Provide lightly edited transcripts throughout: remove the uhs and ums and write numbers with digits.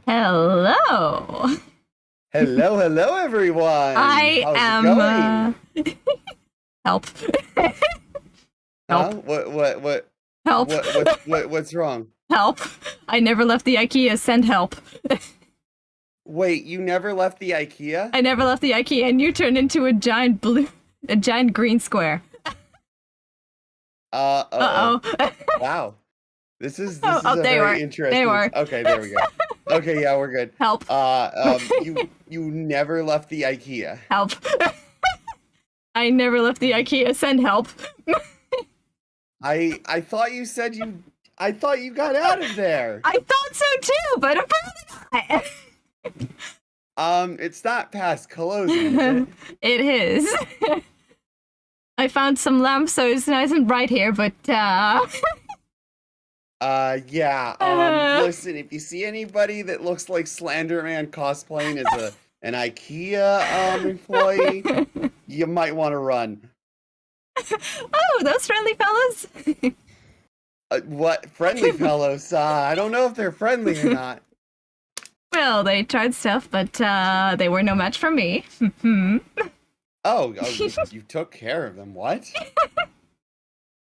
Hello. Hello, everyone. I How's am. it going? Help. Huh? Help. What? Help. What's wrong? Help. I never left the IKEA. Send help. Wait, you never left the IKEA? I never left the IKEA, and you turned into a giant green square. Uh-oh. Wow. This is a very interesting. They were. Okay, there we go. Okay, yeah, we're good. Help. You never left the IKEA. Help. I never left the IKEA. Send help. I thought you said you. I thought you got out of there. I thought so too, but apparently not. It's not past closing, is it? It is. I found some lamps, so it's nice and bright here, but yeah. Listen, if you see anybody that looks like Slenderman cosplaying as an IKEA employee, you might want to run. Oh, those friendly fellas? What friendly fellows? I don't know if they're friendly or not. Well, they tried stuff, but they were no match for me. Oh, you took care of them. What?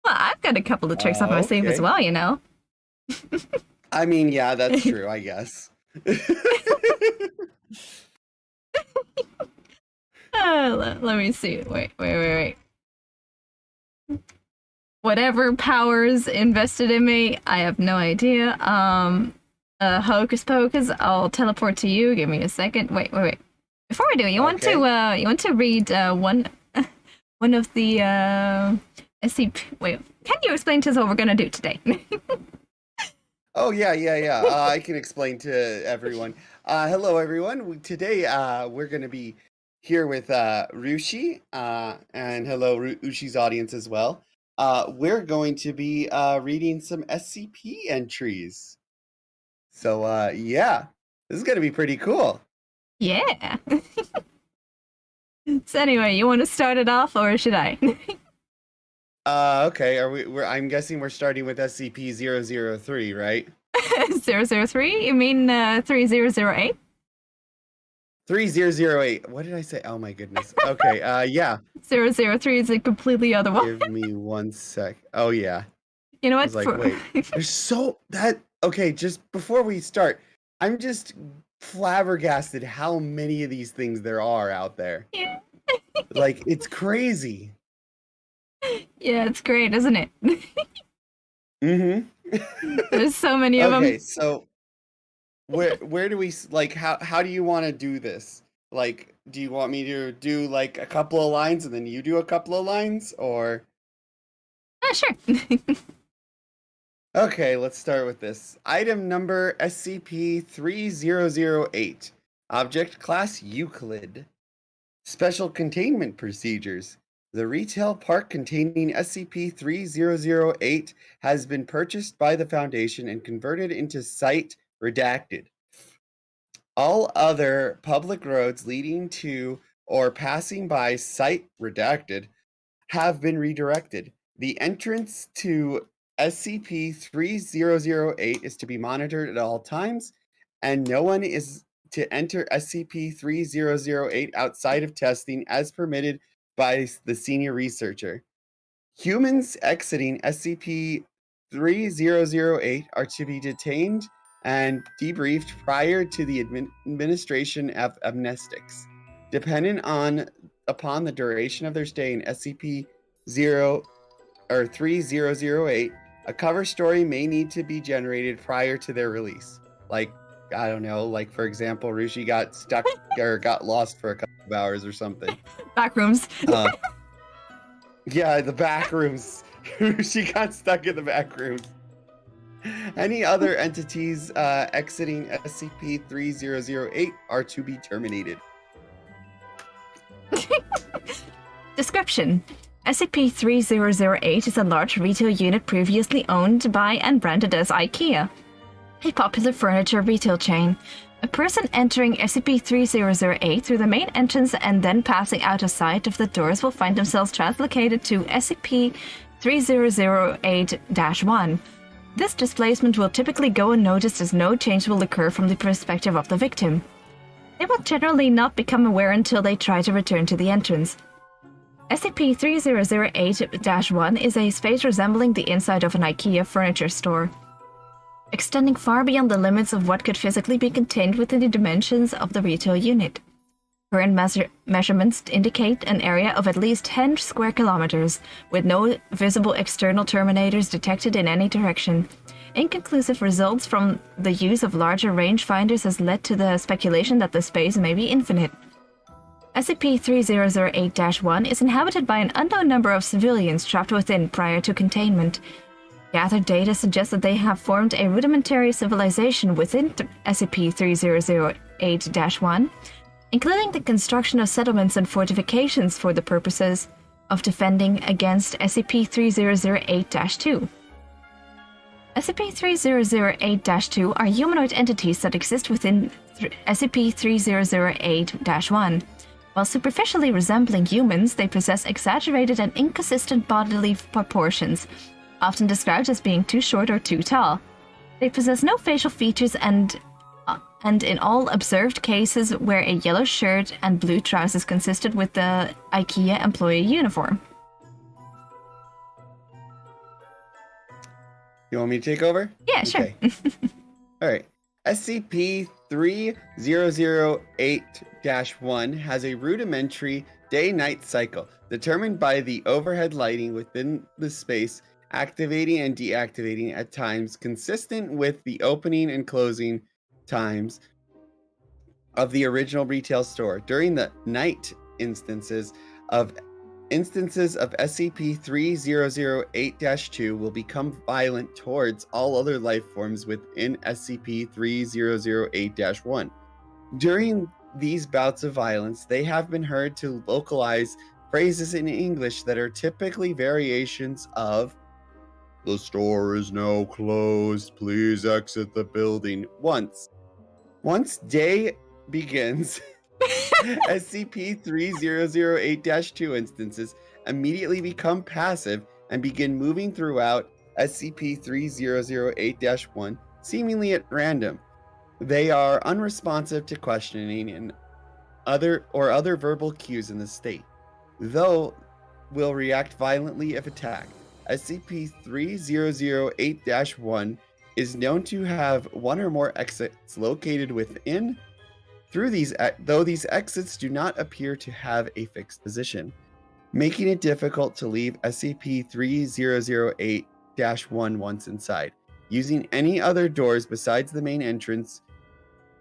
Well, I've got a couple of tricks up my sleeve as well, you know. I mean, yeah, that's true, I guess. Let me see. Wait. Whatever powers invested in me, I have no idea. Hocus pocus, I'll teleport to you. Give me a second. Wait. Before I do, you want to read one of the SCP. Wait, can you explain to us what we're gonna do today? Oh yeah. I can explain to everyone. Hello, everyone. Today, we're gonna be here with Rushi, and hello, Rushi's audience as well. We're going to be reading some SCP entries. So, yeah, this is gonna be pretty cool. Yeah. So anyway, you want to start it off, or should I? Okay. I'm guessing we're starting with SCP-003, right? 003? You mean 3008? 3008. What did I say? Oh my goodness. Okay. Yeah. 003 is a completely other one. Give me 1 sec. Oh yeah. You know what? I was like, wait. There's okay, just before we start, I'm just flabbergasted how many of these things there are out there. Yeah. Like, it's crazy. Yeah, it's great, isn't it? Mm-hmm. There's so many of them. Okay, so where do we, like, how do you want to do this? Like, do you want me to do like a couple of lines and then you do a couple of lines, or? Sure. Okay, let's start with this. Item number SCP-3008. Object Class Euclid. Special Containment Procedures. The retail park containing SCP-3008 has been purchased by the Foundation and converted into Site Redacted. All other public roads leading to or passing by Site Redacted have been redirected. The entrance to SCP-3008 is to be monitored at all times, and no one is to enter SCP-3008 outside of testing as permitted by the senior researcher. Humans exiting SCP-3008 are to be detained and debriefed prior to the administration of amnestics. Dependent upon the duration of their stay in SCP-3008, a cover story may need to be generated prior to their release. Like, I don't know, like, for example, Rushi got stuck or got lost for a couple of hours or something. Back rooms. Yeah, the back rooms. Rushi got stuck in the back rooms. Any other entities exiting SCP-3008 are to be terminated. Description. SCP-3008 is a large retail unit previously owned by and branded as IKEA, a popular furniture retail chain. A person entering SCP-3008 through the main entrance and then passing out of sight of the doors will find themselves translocated to SCP-3008-1. this displacement will typically go unnoticed as no change will occur from the perspective of the victim. They will generally not become aware until they try to return to the entrance. SCP-3008-1 is a space resembling the inside of an IKEA furniture store, extending far beyond the limits of what could physically be contained within the dimensions of the retail unit. Current measurements indicate an area of at least 10 square kilometers, with no visible external terminators detected in any direction. Inconclusive results from the use of larger rangefinders has led to the speculation that the space may be infinite. SCP-3008-1 is inhabited by an unknown number of civilians trapped within prior to containment. Gathered data suggests that they have formed a rudimentary civilization within SCP-3008-1, including the construction of settlements and fortifications for the purposes of defending against SCP-3008-2. SCP-3008-2 are humanoid entities that exist within SCP-3008-1. While superficially resembling humans, they possess exaggerated and inconsistent bodily proportions, often described as being too short or too tall. They possess no facial features and in all observed cases wear a yellow shirt and blue trousers consistent with the IKEA employee uniform. You want me to take over? Yeah, sure. Okay. All right. SCP-3008-1 has a rudimentary day-night cycle determined by the overhead lighting within the space activating and deactivating at times consistent with the opening and closing times of the original retail store. During the night, instances of SCP-3008-2 will become violent towards all other life forms within SCP-3008-1. During these bouts of violence, they have been heard to localize phrases in English that are typically variations of "The store is now closed. Please exit the building." Once day begins, SCP-3008-2 instances immediately become passive and begin moving throughout SCP-3008-1, seemingly at random. They are unresponsive to questioning and other verbal cues in the state, though will react violently if attacked. SCP-3008-1 is known to have one or more exits located within. Though these exits do not appear to have a fixed position, making it difficult to leave SCP-3008-1 once inside. Using any other doors besides the main entrance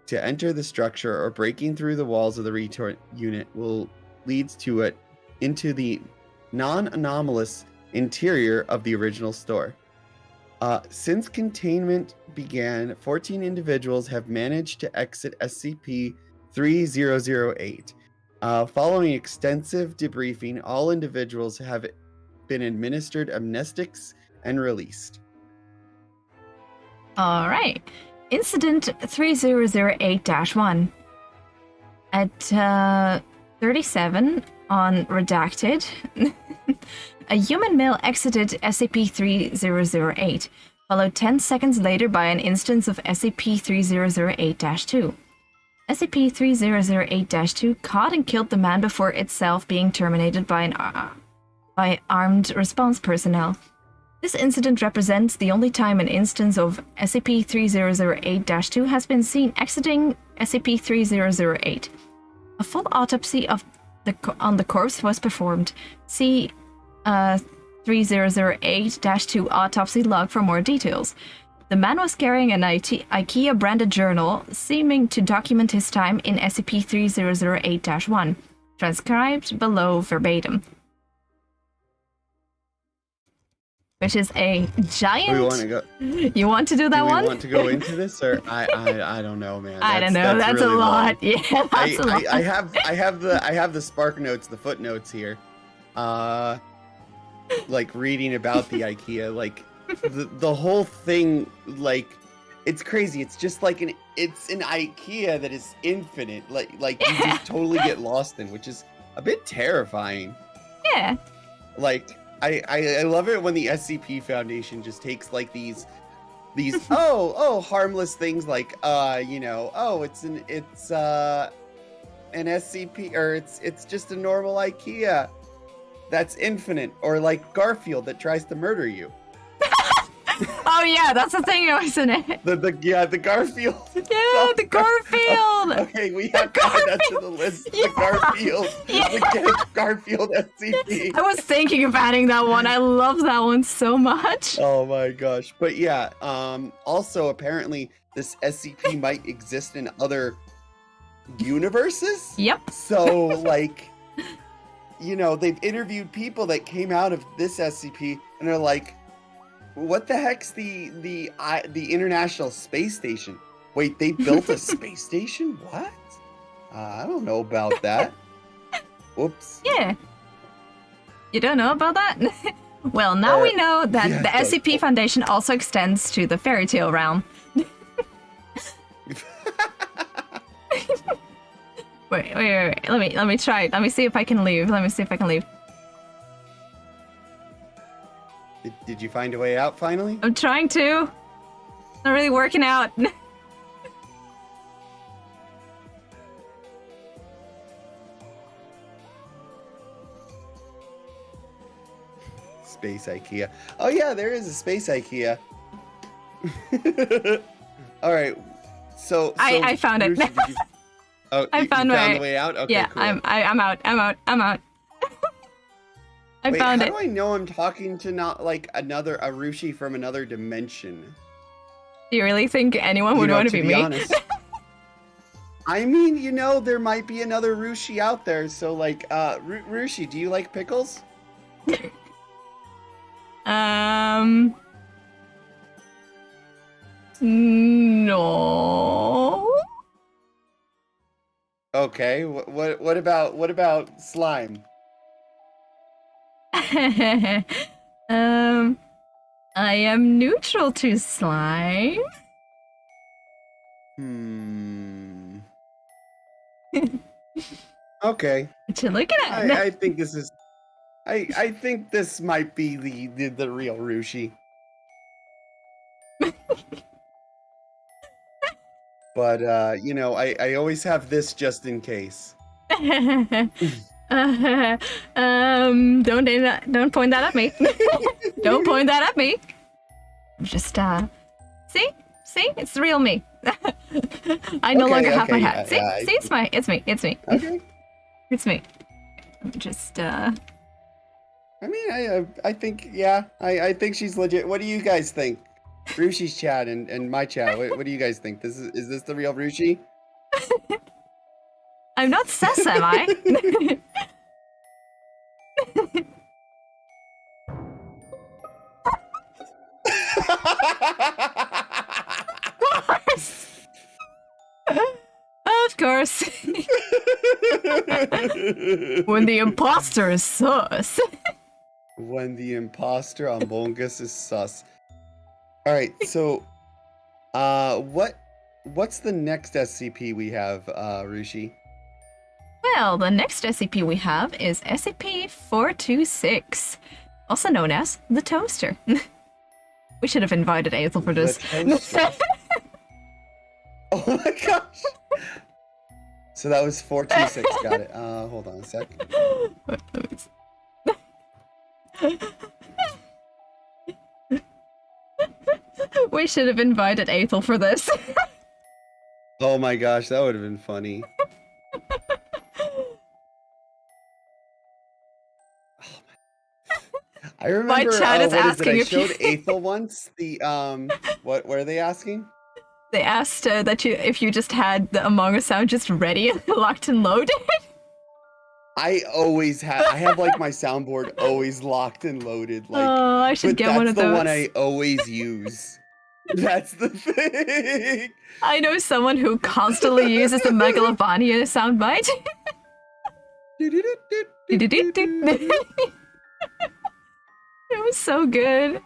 to enter the structure or breaking through the walls of the retail unit will lead to it into the non-anomalous interior of the original store. Since containment began, 14 individuals have managed to exit SCP-3008. Following extensive debriefing, all individuals have been administered amnestics and released. All right. Incident 3008-1. At 37 on Redacted, a human male exited SCP-3008, followed 10 seconds later by an instance of SCP-3008-2. SCP-3008-2 caught and killed the man before itself being terminated by armed response personnel. This incident represents the only time an instance of SCP-3008-2 has been seen exiting SCP-3008. A full autopsy on the corpse was performed. See 3008-2 autopsy log for more details. The man was carrying an IKEA-branded journal, seeming to document his time in SCP-3008-1, transcribed below verbatim. Which is a giant... We want to go... You want to do that one? Do we want to go into this, or I don't know, man. I don't know. That's really a lot. Long. Yeah, that's a lot. I have the spark notes, the footnotes here. Like reading about the IKEA, like the whole thing, like it's crazy. It's just like it's an IKEA that is infinite. Like you just totally get lost in, which is a bit terrifying. Yeah. Like I love it when the SCP Foundation just takes like these these harmless things like it's an SCP, or it's just a normal IKEA that's infinite, or like Garfield that tries to murder you. Oh yeah, that's the thing, isn't it? The Garfield. Yeah, the Garfield. Okay, we have to add that to the list. Yeah. The Garfield. Yeah. The Garfield SCP. I was thinking of adding that one. I love that one so much. Oh my gosh. But yeah, also apparently this SCP might exist in other universes. Yep. So like, they've interviewed people that came out of this SCP and they're like, what the heck's the International Space Station? Wait, they built a space station? What? I don't know about that. Whoops. Yeah. You don't know about that? Well, now we know that yeah, the SCP Foundation also extends to the fairy tale realm. Wait. Let me try. Let me see if I can leave. Did you find a way out finally? I'm trying to. Not really working out. Space IKEA. Oh yeah, there is a space IKEA. All right. So I found it. Rushi, I found the way out. Okay, yeah, cool. I'm out. I Wait, found how it. do I know I'm talking to not like a Rushi from another dimension? Do you really think anyone would want to be me? Honest. I mean, there might be another Rushi out there. So like, Rushi, do you like pickles? No. Okay. What about slime? I am neutral to slime. Okay. What you looking at? I think this is. I think this might be the real Rushi. But I always have this just in case. Don't point that at me. Don't point that at me. Just see, it's the real me. I no longer have my hat. See, it's me. Okay. It's me. Just I mean, I think I think she's legit. What do you guys think? Rushi's chat and my chat. What do you guys think? Is this the real Rushi? I'm not sus, am I? Of course. When the imposter is sus. When the imposter Among Us is sus. All right, so what's the next SCP we have, Rushi? Well, the next SCP we have is SCP-426, also known as the Toaster. We should have invited Aethel for this. Oh my gosh! So that was 426. Got it. Hold on a sec. We should have invited Aethel for this. Oh my gosh, that would have been funny. I remember. My chat is asking I if you... showed Aethel once the What are they asking? They asked that if you just had the Among Us sound just ready, locked and loaded. I always have. I have like my soundboard always locked and loaded. Like, oh, I should get one of those. That's the one I always use. That's the thing. I know someone who constantly uses the Megalovania soundbite. It was so good.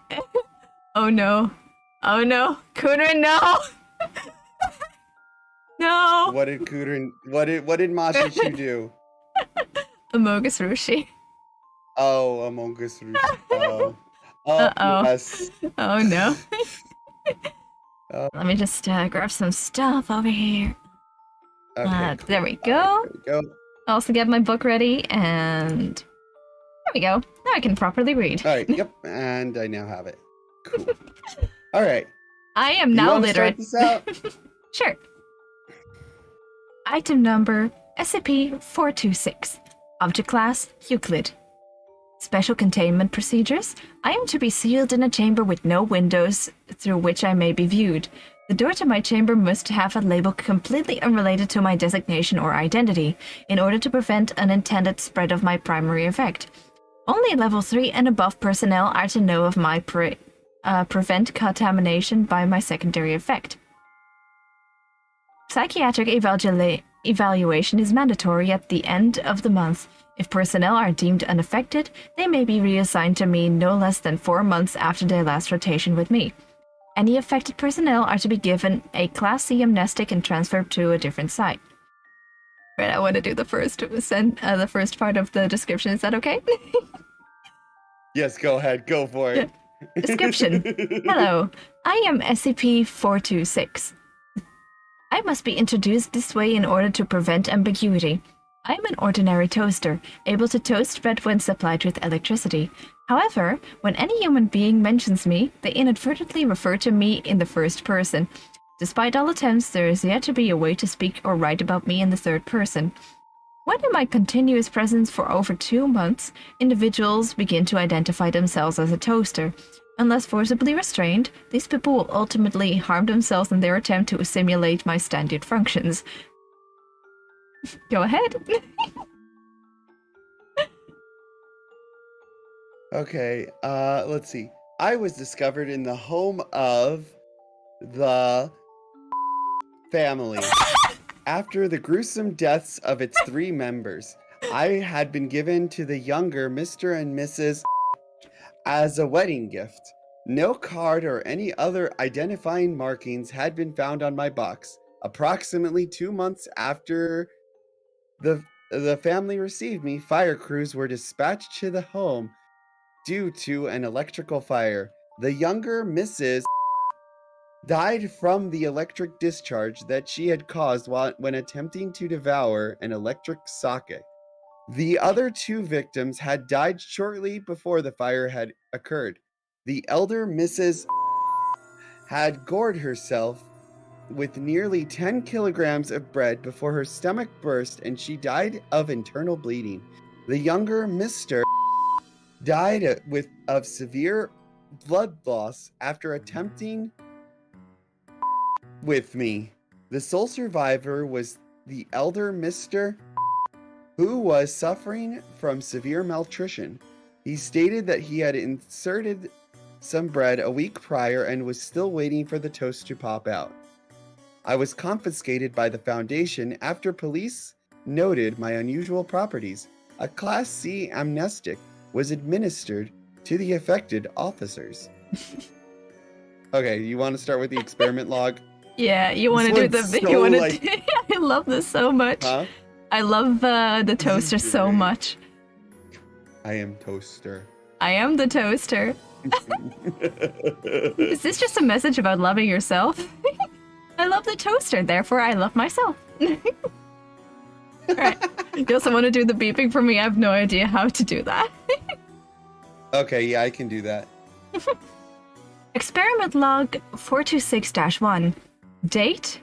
Oh no. Oh no. Kudrin, no! No! What did Kudrin, what did Mashichu do? Among Us Rushi. Oh, Among Us Rushi. Oh. Uh-oh. Yes. Oh no. Let me just grab some stuff over here. Okay. Cool. There we go. There we go. Also get my book ready, and there we go. Now I can properly read. All right. Yep. And I now have it. Cool. All right. I am now literate. Start this out? Sure. Item number SCP-426. Object class Euclid. Special containment procedures. I am to be sealed in a chamber with no windows through which I may be viewed. The door to my chamber must have a label completely unrelated to my designation or identity, in order to prevent unintended spread of my primary effect. Only level 3 and above personnel are to know of my prevent contamination by my secondary effect. Psychiatric evaluation is mandatory at the end of the month. If personnel are deemed unaffected, they may be reassigned to me no less than 4 months after their last rotation with me. Any affected personnel are to be given a Class C amnestic and transferred to a different site. Right, I want to do the first part of the description. Is that okay? Yes, go ahead. Go for it. Description. Hello, I am SCP-426. I must be introduced this way in order to prevent ambiguity. I am an ordinary toaster, able to toast bread when supplied with electricity. However, when any human being mentions me, they inadvertently refer to me in the first person. Despite all attempts, there is yet to be a way to speak or write about me in the third person. When in my continuous presence for over 2 months, individuals begin to identify themselves as a toaster. Unless forcibly restrained, these people will ultimately harm themselves in their attempt to assimilate my standard functions. Go ahead. Okay, let's see. I was discovered in the home of the family. After the gruesome deaths of its 3 members, I had been given to the younger Mr. and Mrs. as a wedding gift. No card or any other identifying markings had been found on my box. Approximately 2 months after the family received me, fire crews were dispatched to the home due to an electrical fire. The younger Mrs. died from the electric discharge that she had caused when attempting to devour an electric socket. The other 2 victims had died shortly before the fire had occurred. The elder Mrs. had gored herself with nearly 10 kilograms of bread before her stomach burst and she died of internal bleeding. The younger Mr. died of severe blood loss after attempting with me. The sole survivor was the elder Mr. who was suffering from severe malnutrition. He stated that he had inserted some bread a week prior and was still waiting for the toast to pop out. I was confiscated by the Foundation after police noted my unusual properties. A Class C amnestic was administered to the affected officers. Okay, you want to start with the experiment log? Yeah, you want to do the... So you want to like... I love this so much. Huh? I love the toaster so much. I am toaster. I am the toaster. Is this just a message about loving yourself? I love the toaster, therefore I love myself. Alright. You also want to do the beeping for me? I have no idea how to do that. Okay, yeah, I can do that. Experiment log 426-1. Date?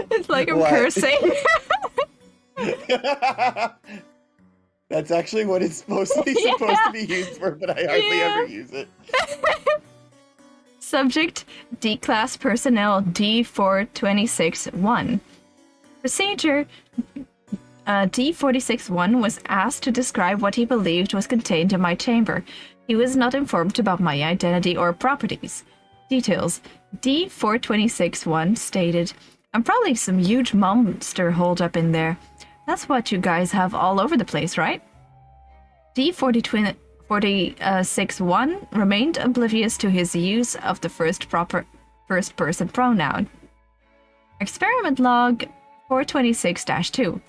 It's like I'm cursing. That's actually what it's supposed to be used for, but I hardly ever use it. Subject, D-Class Personnel D426-1. Procedure, D426-1 was asked to describe what he believed was contained in my chamber. He was not informed about my identity or properties. Details, D426-1 stated, "I'm probably some huge monster holed up in there. That's what you guys have all over the place, right?" D426-1 remained oblivious to his use of the first-person pronoun. Experiment log 426-2.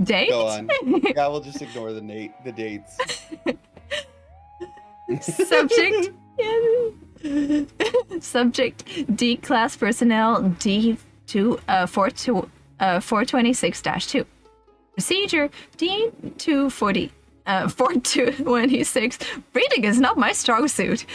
Date? Go on. Yeah, we'll just ignore the dates. Subject. Subject D class personnel D 426-2. Procedure D 426. Reading is not my strong suit.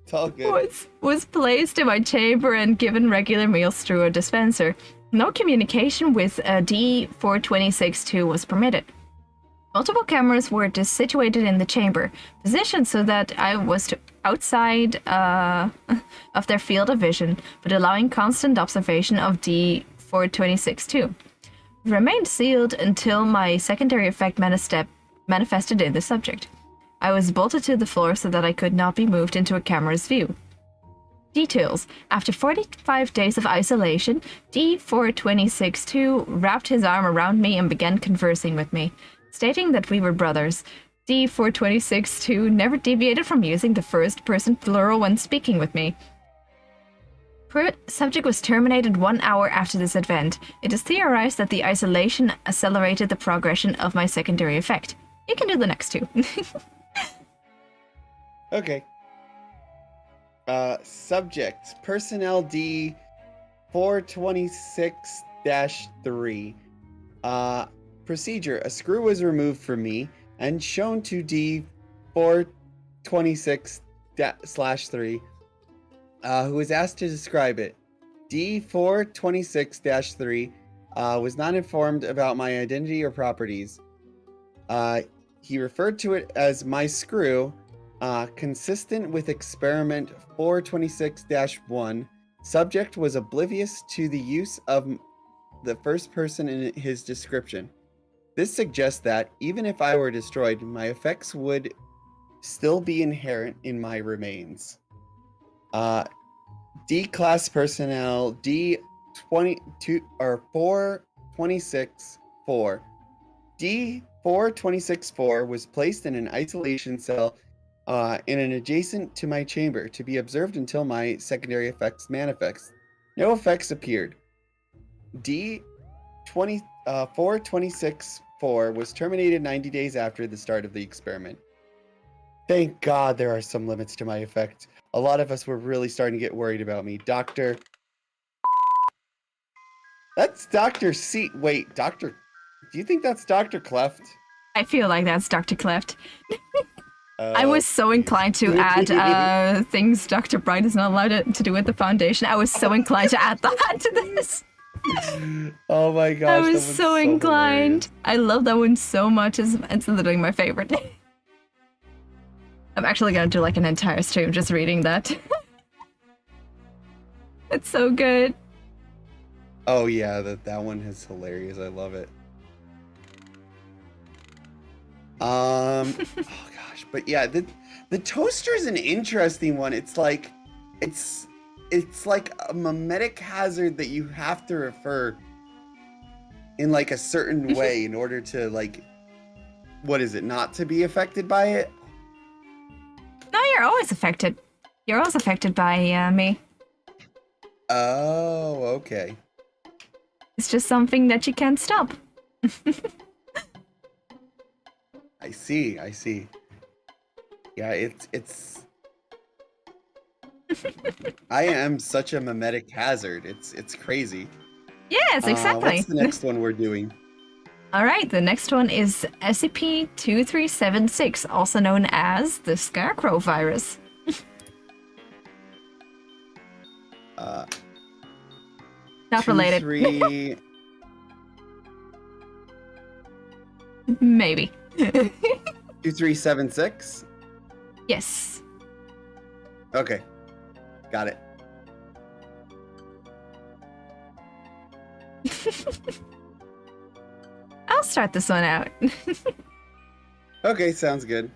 It's all good. Was placed in my chamber and given regular meals through a dispenser. No communication with D-426-2 was permitted. Multiple cameras were situated in the chamber, positioned so that I was outside of their field of vision, but allowing constant observation of D-426-2. It remained sealed until my secondary effect manifested in the subject. I was bolted to the floor so that I could not be moved into a camera's view. Details. After 45 days of isolation, D-426-2 wrapped his arm around me and began conversing with me, stating that we were brothers. D-426-2 never deviated from using the first-person plural when speaking with me. Subject was terminated 1 hour after this event. It is theorized that the isolation accelerated the progression of my secondary effect. You can do the next two. Okay. Subject, personnel D 426-3. Procedure, a screw was removed from me and shown to D 426-3, who was asked to describe it. D 426-3 was not informed about my identity or properties. He referred to it as my screw. Consistent with experiment 426-1, subject was oblivious to the use of the first person in his description. This suggests that, even if I were destroyed, my effects would still be inherent in my remains. D-class personnel D-22 or 426-4. D-426-4 was placed in an isolation cell in an adjacent to my chamber to be observed until my secondary effects manifest. No effects appeared. D-426-4 was terminated 90 days after the start of the experiment. Thank God there are some limits to my effect. A lot of us were really starting to get worried about me. Dr. That's Dr. C. Wait, Dr. Do you think that's Dr. Cleft? I feel like that's Dr. Cleft. I was so inclined to add things Dr. Bright is not allowed to do with the Foundation. I was so inclined to add that to this. Oh my gosh. I was so inclined. Hilarious. I love that one so much. It's literally my favorite. I'm actually going to do like an entire stream just reading that. It's so good. Oh yeah, that one is hilarious. I love it. Oh gosh, but yeah, the toaster is an interesting one. It's like a mimetic hazard that you have to refer in like a certain way in order to like, what is it, not to be affected by it? No, you're always affected. You're always affected by me. Oh, okay. It's just something that you can't stop. I see. Yeah, it's I am such a mimetic hazard. It's crazy. Yes, exactly. What's the next one we're doing? All right, the next one is SCP-2376, also known as the Scarecrow virus. Not related. 3... Maybe. 2376? Yes. Okay. Got it. I'll start this one out. Okay, sounds good.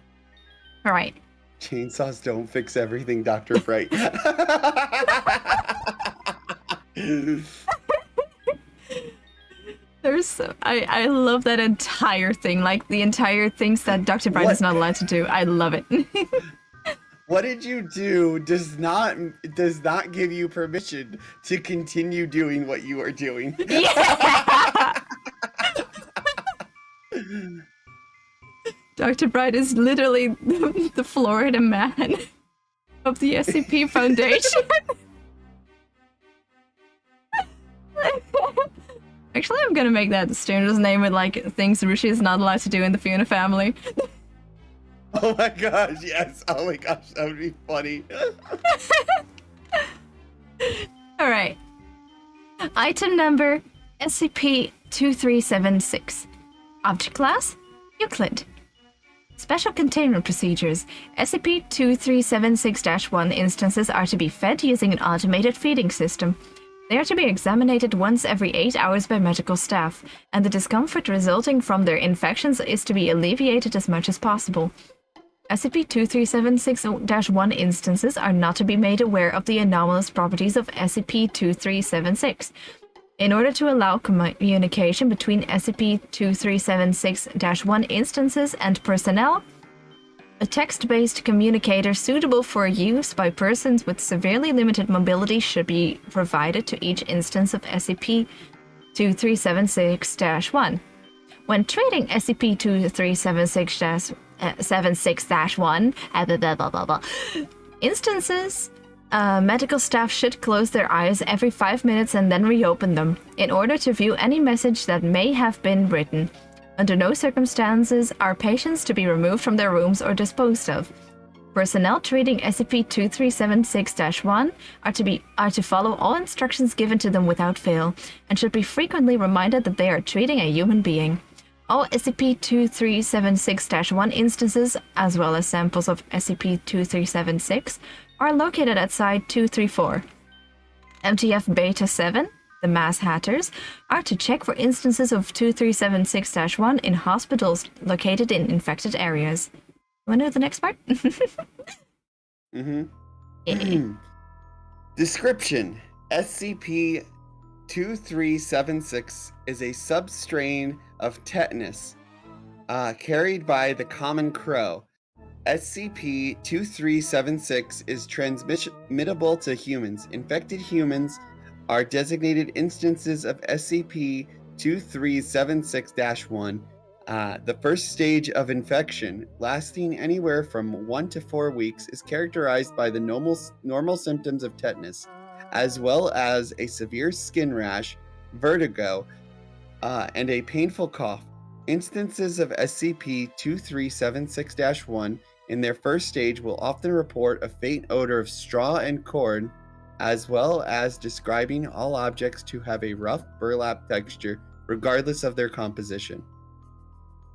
All right. Chainsaws don't fix everything, Dr. Bright. I love that entire thing, like the entire things that Dr. Bright is not allowed to do. I love it. What did you do does not give you permission to continue doing what you are doing. Yeah. Dr. Bright is literally the Florida man of the SCP Foundation. Actually, I'm gonna make that the student's name with like things Rushi is not allowed to do in the Fiona family. Oh my gosh, yes. Oh my gosh, that would be funny. Alright. Item number SCP-2376. Object class? Euclid. Special containment procedures. SCP-2376-1 instances are to be fed using an automated feeding system. They are to be examined once every 8 hours by medical staff, and the discomfort resulting from their infections is to be alleviated as much as possible. SCP-2376-1 instances are not to be made aware of the anomalous properties of SCP-2376. In order to allow communication between SCP-2376-1 instances and personnel, a text-based communicator suitable for use by persons with severely limited mobility should be provided to each instance of SCP-2376-1. When treating SCP-2376-1, instances, medical staff should close their eyes every 5 minutes and then reopen them, in order to view any message that may have been written. Under no circumstances are patients to be removed from their rooms or disposed of. Personnel treating SCP-2376-1 are to follow all instructions given to them without fail, and should be frequently reminded that they are treating a human being. All SCP-2376-1 instances, as well as samples of SCP-2376, are located at Site 234. MTF Beta 7, the Mass Hatters, are to check for instances of 2376-1 in hospitals located in infected areas. Want to know the next part? Description: SCP-2376 is a substrain of tetanus carried by the common crow. SCP-2376 is transmittable to humans. Infected humans are designated instances of SCP-2376-1. The first stage of infection, lasting anywhere from 1 to 4 weeks, is characterized by the normal symptoms of tetanus, as well as a severe skin rash, vertigo, and a painful cough. Instances of SCP-2376-1 in their first stage will often report a faint odor of straw and corn, as well as describing all objects to have a rough burlap texture, regardless of their composition.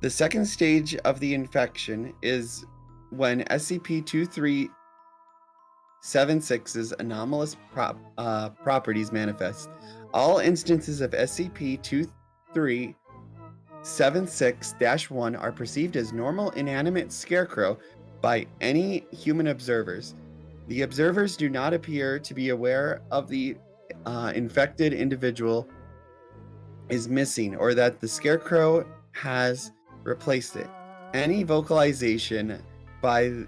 The second stage of the infection is when SCP-2376's anomalous properties manifest. All instances of SCP-2376-1 are perceived as normal inanimate scarecrow by any human observers. The observers do not appear to be aware of the infected individual is missing, or that the scarecrow has replaced it. Any vocalization by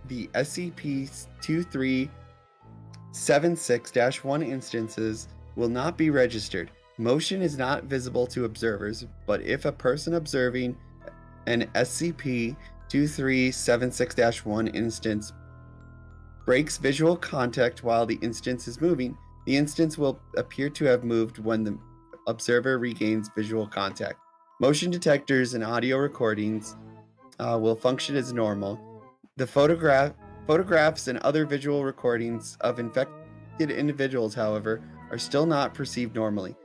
the SCP-2376-1 instances will not be registered. Motion is not visible to observers, but if a person observing an SCP-2376-1 instance breaks visual contact while the instance is moving, the instance will appear to have moved when the observer regains visual contact. Motion detectors and audio recordings will function as normal. The photographs and other visual recordings of infected individuals, however, are still not perceived normally.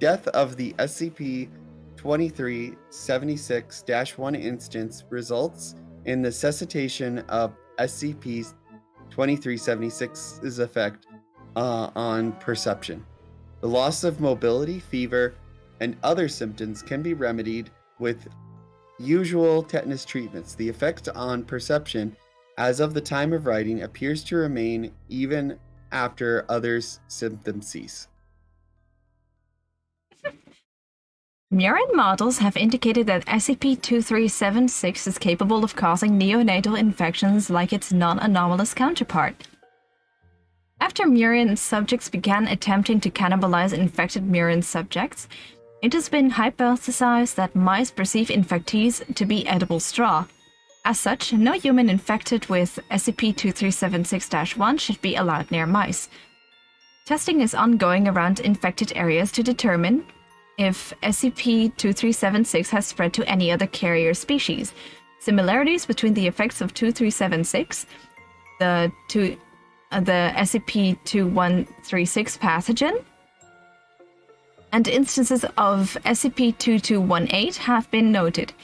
Death of the SCP-2376-1 instance results in the cessation of SCP-2376's effect on perception. The loss of mobility, fever, and other symptoms can be remedied with usual tetanus treatments. The effect on perception, as of the time of writing, appears to remain even after other symptoms cease. Murine models have indicated that SCP-2376 is capable of causing neonatal infections like its non-anomalous counterpart. After murine subjects began attempting to cannibalize infected murine subjects, it has been hypothesized that mice perceive infectees to be edible straw. As such, no human infected with SCP-2376-1 should be allowed near mice. Testing is ongoing around infected areas to determine if SCP-2376 has spread to any other carrier species. Similarities between the effects of 2376, the SCP-2136 pathogen, and instances of SCP-2218 have been noted.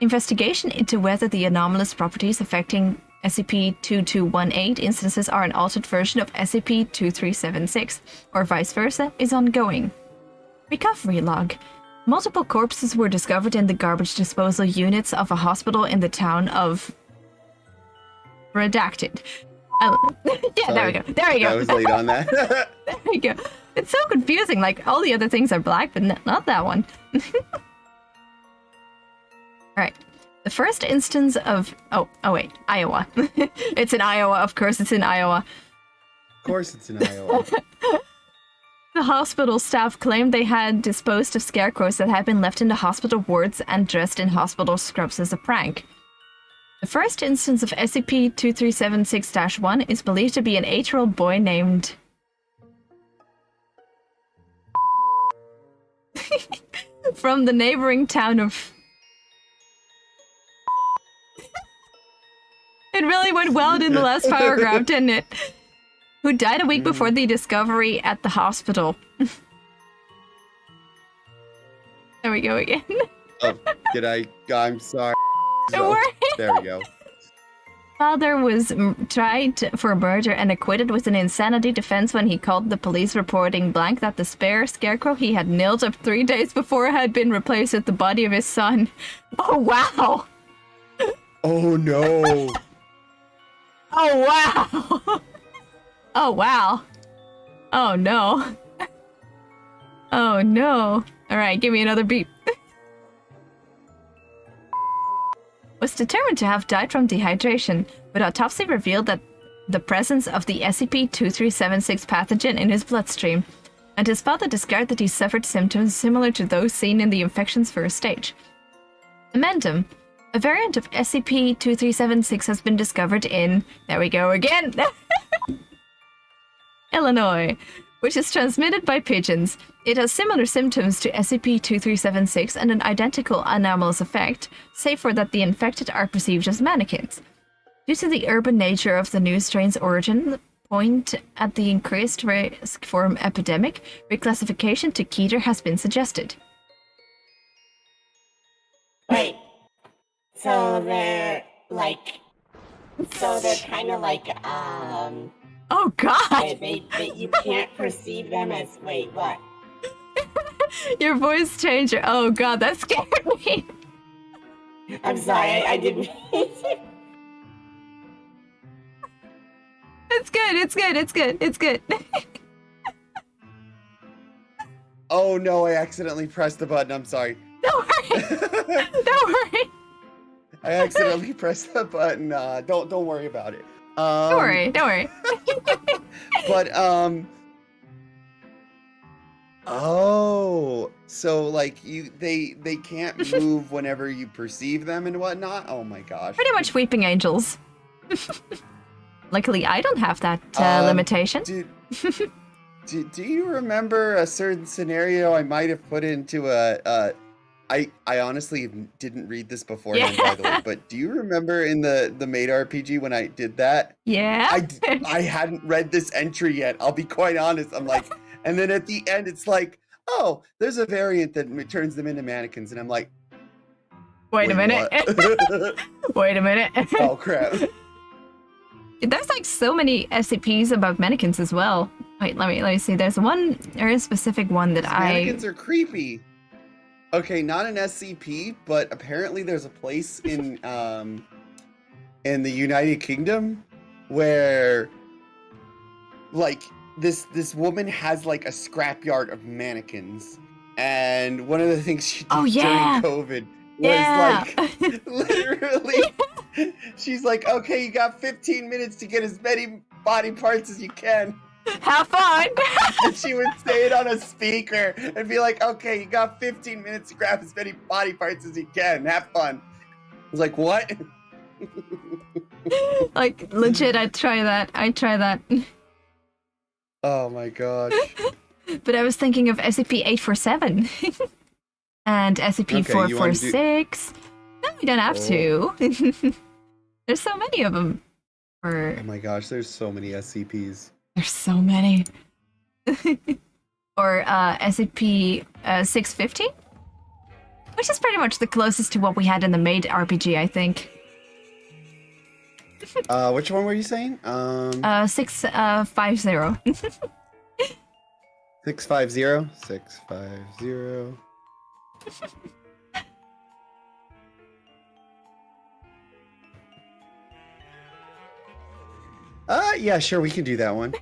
Investigation into whether the anomalous properties affecting SCP-2218 instances are an altered version of SCP-2376, or vice versa, is ongoing. Recovery log. Multiple corpses were discovered in the garbage disposal units of a hospital in the town of... Redacted. Yeah, there we go. There we go. I was late on that. There we go. It's so confusing. Like, all the other things are black, but not that one. Alright. The first instance of... Oh, wait. Iowa. It's in Iowa. Of course it's in Iowa. Of course it's in Iowa. The hospital staff claimed they had disposed of scarecrows that had been left in the hospital wards and dressed in hospital scrubs as a prank. The first instance of SCP-2376-1 is believed to be an 8-year-old boy named... from the neighboring town of... It really went well in the last paragraph, didn't it? Who died a week before the discovery at the hospital. There we go again. Oh, I'm sorry. Don't worry. There we go. Father was tried for murder and acquitted with an insanity defense when he called the police, reporting blank that the spare scarecrow he had nailed up 3 days before had been replaced with the body of his son. Oh, wow. Oh, no. Oh, wow. Oh, wow. Oh, no. Oh, no. Alright, give me another beep. Was determined to have died from dehydration, but autopsy revealed that the presence of the SCP-2376 pathogen in his bloodstream, and his father described that he suffered symptoms similar to those seen in the infection's first stage. Amendum. A variant of SCP-2376 has been discovered in... There we go again! Illinois, which is transmitted by pigeons. It has similar symptoms to SCP-2376 and an identical anomalous effect, save for that the infected are perceived as mannequins. Due to the urban nature of the new strain's origin point at the increased risk for an epidemic, reclassification to Keter has been suggested. Wait, so they're kind of like, Oh God! you can't perceive them as, wait, what? Your voice changed. Oh God, that scared me. I'm sorry, I didn't. It's good, it's good, it's good, it's good. Oh no, I accidentally pressed the button. I'm sorry. Don't worry. Don't worry. I accidentally pressed the button. Don't worry about it. Don't worry, don't worry. But oh, so like they can't move whenever you perceive them and whatnot. Oh my gosh. Pretty much weeping angels. Luckily, I don't have that limitation. Do you remember a certain scenario I might have put into a I honestly didn't read this beforehand, by the way, but do you remember in the Made RPG when I did that? Yeah. I hadn't read this entry yet. I'll be quite honest. I'm like, and then at the end, it's like, oh, there's a variant that turns them into mannequins. And I'm like, wait a minute. Wait a minute. Oh, crap. There's like so many SCPs about mannequins as well. Wait, let me see. There's one very specific one that Mannequins are creepy. Okay, not an SCP, but apparently there's a place in the United Kingdom where like this woman has like a scrapyard of mannequins, and one of the things she did during COVID was like literally she's like, okay, you got 15 minutes to get as many body parts as you can. Have fun! And she would say it on a speaker and be like, okay, you got 15 minutes to grab as many body parts as you can. Have fun. I was like, what? Like, legit, I'd try that. Oh my gosh. But I was thinking of SCP-847 and SCP-446. No, we don't have to. There's so many of them. Oh my gosh, there's so many SCPs. There's so many. Or SCP-650? Which is pretty much the closest to what we had in the Maid RPG, I think. Which one were you saying? 650. 650? 650. Yeah, sure, we can do that one.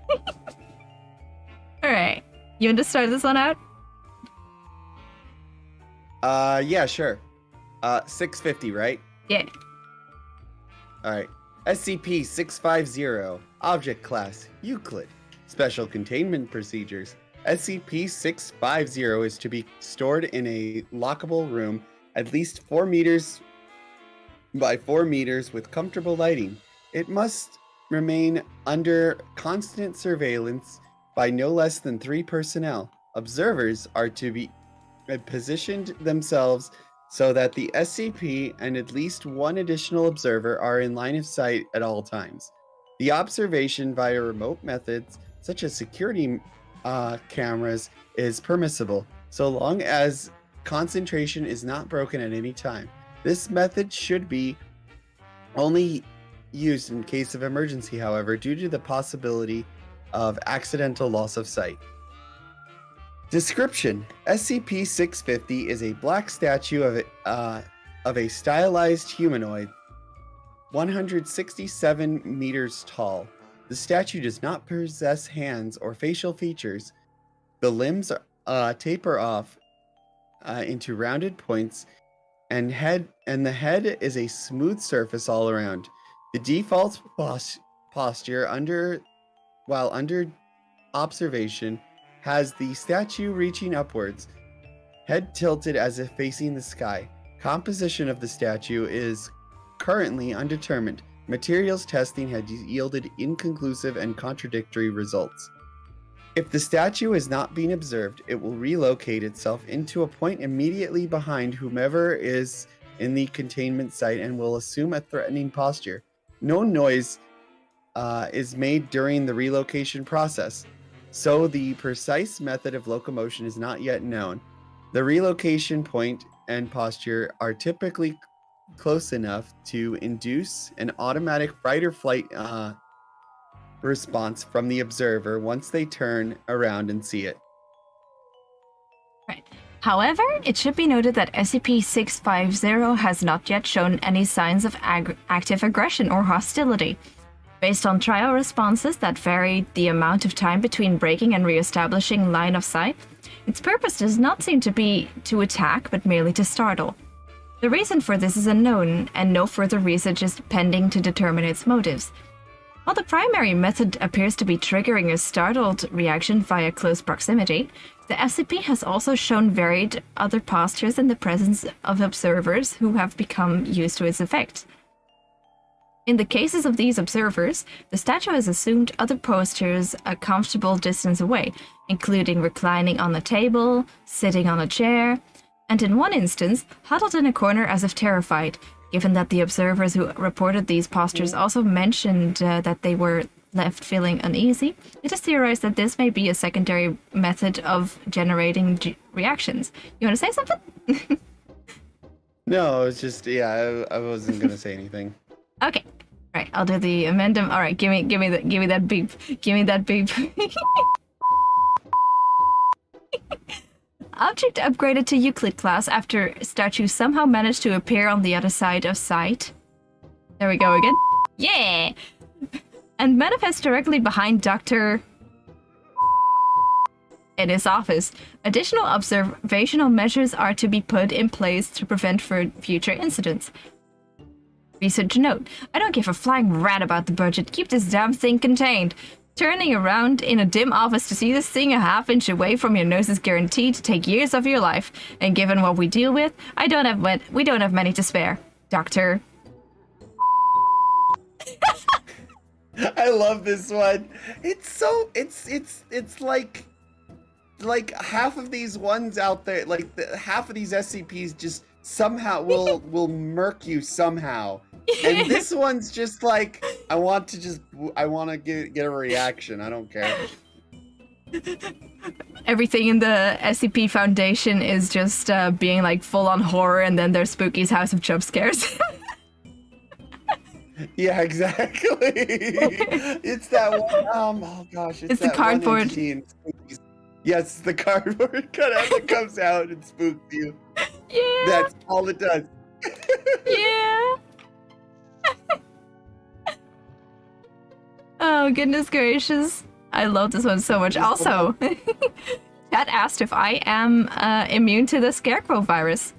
Alright. You want to start this one out? Yeah, sure. 650, right? Yeah. Alright. SCP-650. Object Class Euclid. Special Containment Procedures. SCP-650 is to be stored in a lockable room at least 4 meters by 4 meters with comfortable lighting. It must remain under constant surveillance by no less than 3 personnel. Observers are to be positioned themselves so that the SCP and at least one additional observer are in line of sight at all times. The observation via remote methods, such as security cameras, is permissible, so long as concentration is not broken at any time. This method should be only used in case of emergency, however, due to the possibility of accidental loss of sight. Description: SCP-650 is a black statue of a stylized humanoid, 167 meters tall. The statue does not possess hands or facial features. The limbs taper off into rounded points, and the head is a smooth surface all around. The default posture while under observation has the statue reaching upwards, head tilted as if facing the sky. Composition of the statue is currently undetermined. Materials testing had yielded inconclusive and contradictory results. If the statue is not being observed, it will relocate itself into a point immediately behind whomever is in the containment site and will assume a threatening posture. No noise is made during the relocation process, so the precise method of locomotion is not yet known. The relocation point and posture are typically close enough to induce an automatic fight or flight response from the observer once they turn around and see it. Right. However, it should be noted that SCP-650 has not yet shown any signs of active aggression or hostility. Based on trial responses that varied the amount of time between breaking and re-establishing line of sight, its purpose does not seem to be to attack, but merely to startle. The reason for this is unknown, and no further research is pending to determine its motives. While the primary method appears to be triggering a startled reaction via close proximity, the SCP has also shown varied other postures in the presence of observers who have become used to its effect. In the cases of these observers, the statue has assumed other postures a comfortable distance away, including reclining on the table, sitting on a chair, and in one instance, huddled in a corner as if terrified. Given that the observers who reported these postures also mentioned that they were left feeling uneasy, it is theorized that this may be a secondary method of generating reactions. You want to say something? No, it's just, yeah, I wasn't going to say anything. Okay. All right, I'll do the amendum. All right, give me that beep. Give me that beep. Object upgraded to Euclid class after statue somehow managed to appear on the other side of sight. There we go again. Yeah! And manifests directly behind Dr. in his office. Additional observational measures are to be put in place to prevent future incidents. Research note: I don't give a flying rat about the budget. Keep this damn thing contained. Turning around in a dim office to see this thing a half-inch away from your nose is guaranteed to take years of your life. And given what we deal with, we don't have many to spare. Doctor. I love this one. It's so it's like half of these ones out there, like half of these SCPs just somehow will murk you somehow. And this one's just like I want to get a reaction. I don't care. Everything in the SCP Foundation is just being like full on horror, and then there's Spooky's House of Jump Scares. Yeah, exactly. It's that one. Oh gosh, It's the that one cardboard. entity in Spooky's. Yes, the cardboard cutout that comes out and spooks you. Yeah. That's all it does. Yeah. Oh, goodness gracious. I love this one so much. Also, Chat asked if I am immune to the Scarecrow virus.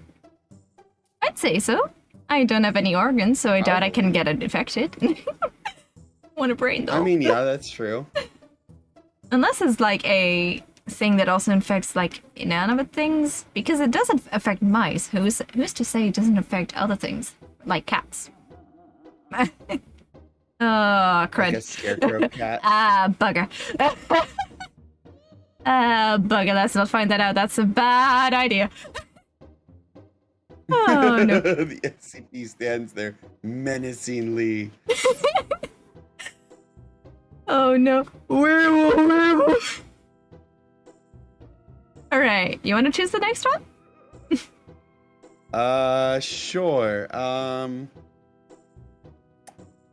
I'd say so. I don't have any organs, so I doubt I can get it infected. Want a brain, though. I mean, yeah, that's true. Unless it's like a thing that also infects like inanimate things, because it doesn't affect mice. Who's to say it doesn't affect other things, like cats? Oh, crud. Like a scarecrow cat. Ah, bugger. Bugger, let's not find that out. That's a bad idea. Oh, no. The SCP stands there menacingly. Oh, no. Werewolf. Alright, you want to choose the next one? Sure.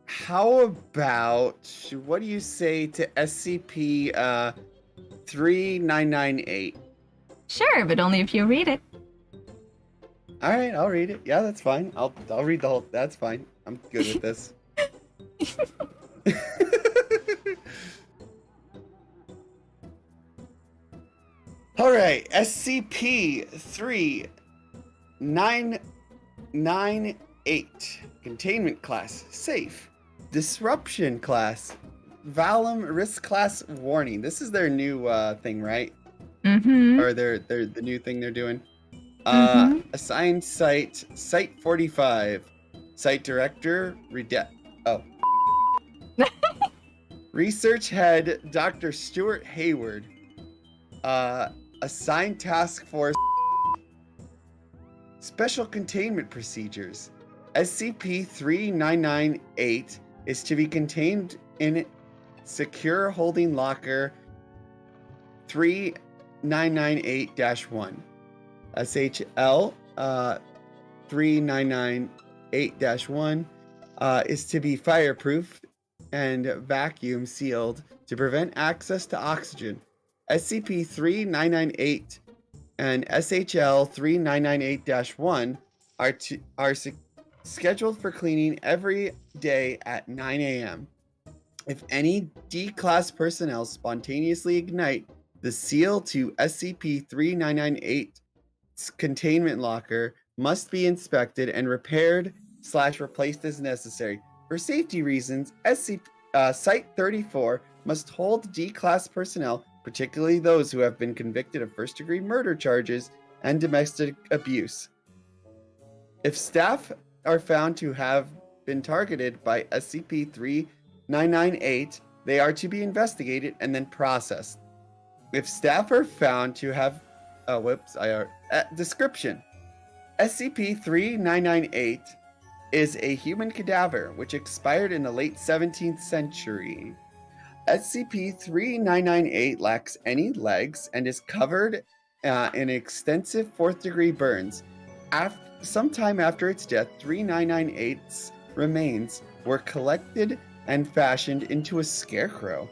How about, what do you say to SCP 3998? Sure, but only if you read it. All right, I'll read it. Yeah, that's fine. I'll read the whole. That's fine. I'm good with this. All right, SCP-3998. Containment class, safe. Disruption class, Valum risk class warning. This is their new thing, right? Mm-hmm. Or the new thing they're doing. Mhm. Assigned site 45. Site director, Research head, Dr. Stuart Hayward. Assigned task force. Special containment procedures. SCP-3998 is to be contained in secure holding locker 3998-1. SHL 3998-1 is to be fireproof and vacuum sealed to prevent access to oxygen. SCP-3998 and SHL-3998-1 are scheduled for cleaning every day at 9 a.m. If any D-class personnel spontaneously ignite the seal to SCP-3998's containment locker, must be inspected and repaired/replaced as necessary. For safety reasons, Site-34 must hold D-class personnel, particularly those who have been convicted of first-degree murder charges and domestic abuse. If staff are found to have been targeted by SCP-3998, they are to be investigated and then processed. If staff are found to have... description. SCP-3998 is a human cadaver which expired in the late 17th century. SCP-3998 lacks any legs and is covered in extensive fourth-degree burns. Sometime after its death, 3998's remains were collected and fashioned into a scarecrow,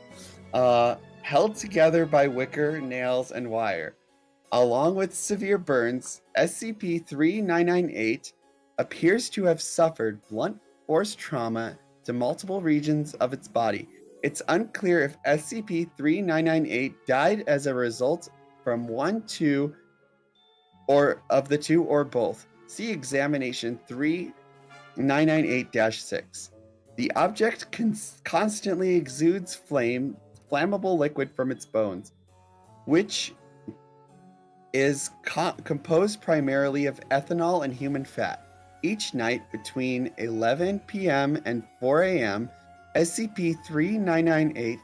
held together by wicker, nails, and wire. Along with severe burns, SCP-3998 appears to have suffered blunt force trauma to multiple regions of its body. It's unclear if SCP-3998 died as a result from one, two, or of the two or both. See Examination 3998-6. The object constantly exudes flammable liquid from its bones, which is composed primarily of ethanol and human fat. Each night between 11 p.m. and 4 a.m., SCP-3998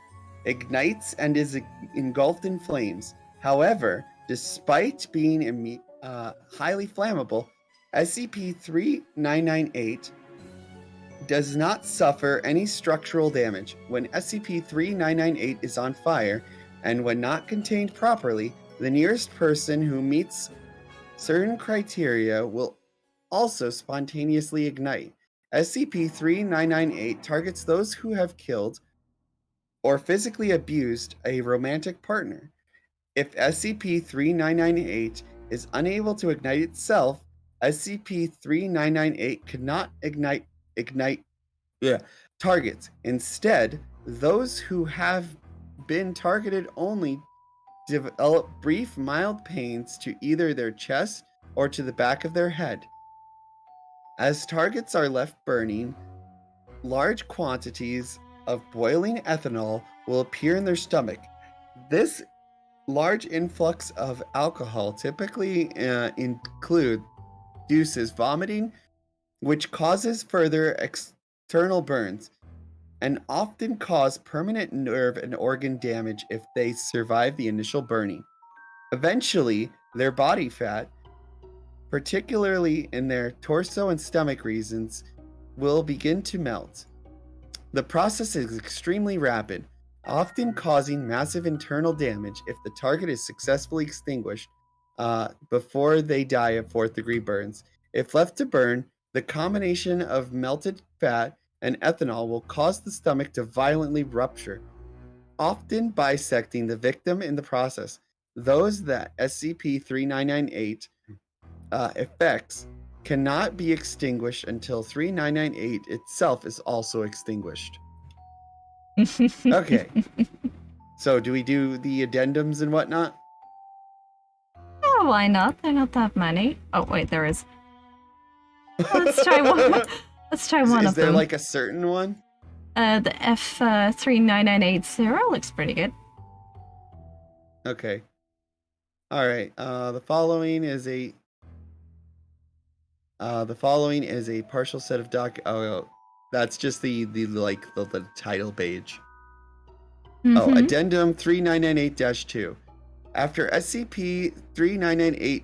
ignites and is engulfed in flames. However, despite being highly flammable, SCP-3998 does not suffer any structural damage. When SCP-3998 is on fire, and when not contained properly, the nearest person who meets certain criteria will also spontaneously ignite. SCP-3998 targets those who have killed or physically abused a romantic partner. If SCP-3998 is unable to ignite itself, SCP-3998 cannot ignite targets. Instead, those who have been targeted only develop brief, mild pains to either their chest or to the back of their head. As targets are left burning, large quantities of boiling ethanol will appear in their stomach. This large influx of alcohol typically induces vomiting, which causes further external burns, and often cause permanent nerve and organ damage if they survive the initial burning. Eventually, their body fat, particularly in their torso and stomach regions, will begin to melt. The process is extremely rapid, often causing massive internal damage if the target is successfully extinguished before they die of 4th-degree burns. If left to burn, the combination of melted fat and ethanol will cause the stomach to violently rupture, often bisecting the victim in the process. Those that SCP-3998 effects cannot be extinguished until 3998 itself is also extinguished. Okay. So do we do the addendums and whatnot? Oh, why not? They're not that many. Oh, wait, there is. Let's try one. Let's try one Is of there them. like a certain one? The F39980 looks pretty good. Okay. All right. The following is a partial set of Oh, that's just the title page. Oh, Mhm. Addendum 3998-2. After SCP-3998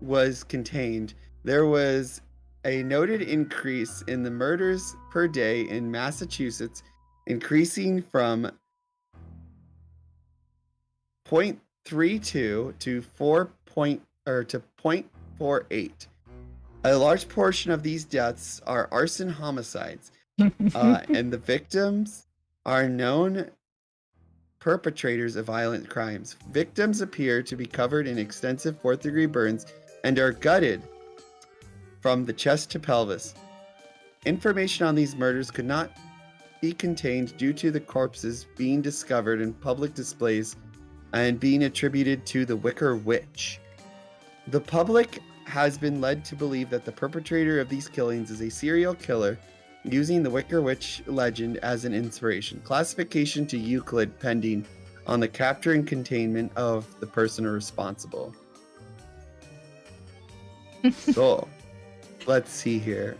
was contained, there was a noted increase in the murders per day in Massachusetts, increasing from 0.32 to 0.48. A large portion of these deaths are arson homicides, and the victims are known perpetrators of violent crimes. Victims appear to be covered in extensive 4th-degree burns and are gutted from the chest to pelvis. Information on these murders could not be contained due to the corpses being discovered in public displays and being attributed to the Wicker Witch. The public has been led to believe that the perpetrator of these killings is a serial killer, using the Wicker Witch legend as an inspiration. Classification to Euclid pending on the capture and containment of the person responsible. So, let's see here.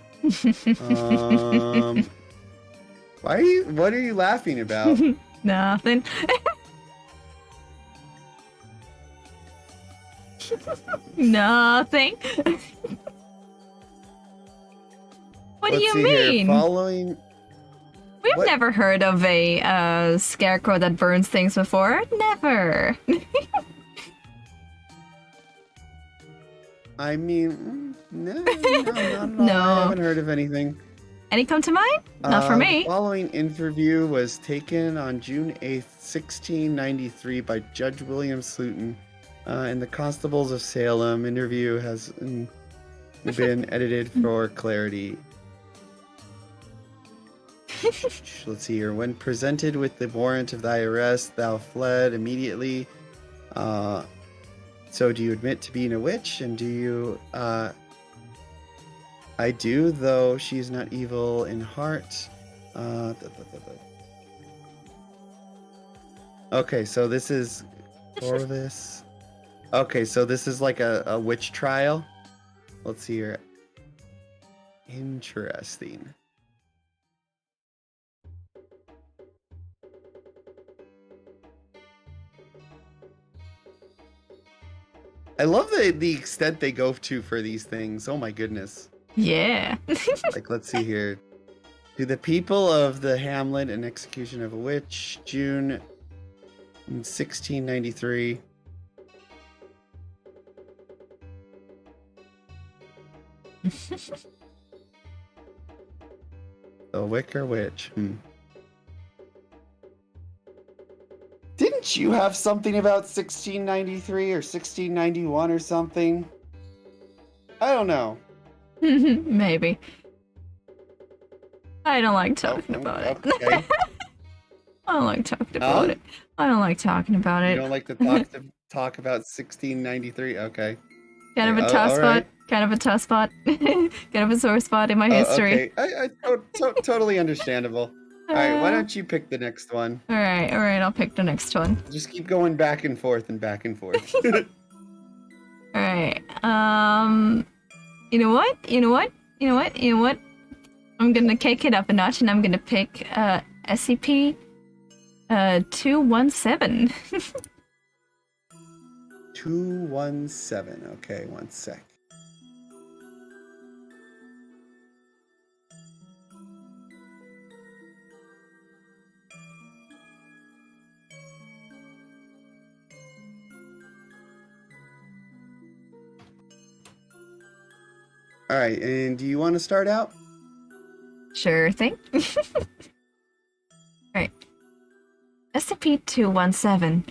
What are you laughing about? Nothing. Nothing. What do Let's you see here. mean? Following. We've What? never heard of a scarecrow that burns things before. Never. I mean, no, not at all. No. I haven't heard of anything. Any come to mind? Not for me. The following interview was taken on June 8th, 1693 by Judge William Sluton in the Constables of Salem. Interview has been edited for clarity. Let's see here. When presented with the warrant of thy arrest, thou fled immediately. So do you admit to being a witch? And do you... I do, though she is not evil in heart. Okay, so this is Corvus. Okay, so this is like a witch trial. Let's see here. Interesting. I love the extent they go to for these things. Oh my goodness. Yeah. Like, let's see here. To the people of the hamlet and execution of a witch, June 1693. The Wicker Witch. Didn't you have something about 1693 or 1691 or something? I don't know. Maybe. I don't like talking about it. Okay. I don't like talking about it. I don't like talking about it. You don't like to talk about 1693? Okay. Kind of a tough spot. Right. Kind of a tough spot. Kind of a sore spot in my history. Okay. Totally understandable. All right, why don't you pick the next one? All right, I'll pick the next one. Just keep going back and forth and back and forth. All right. You know what? I'm gonna kick it up a notch, and I'm gonna pick SCP 217. 217. Okay, one sec. All right, and do you want to start out? Sure thing. Alright. SCP-217.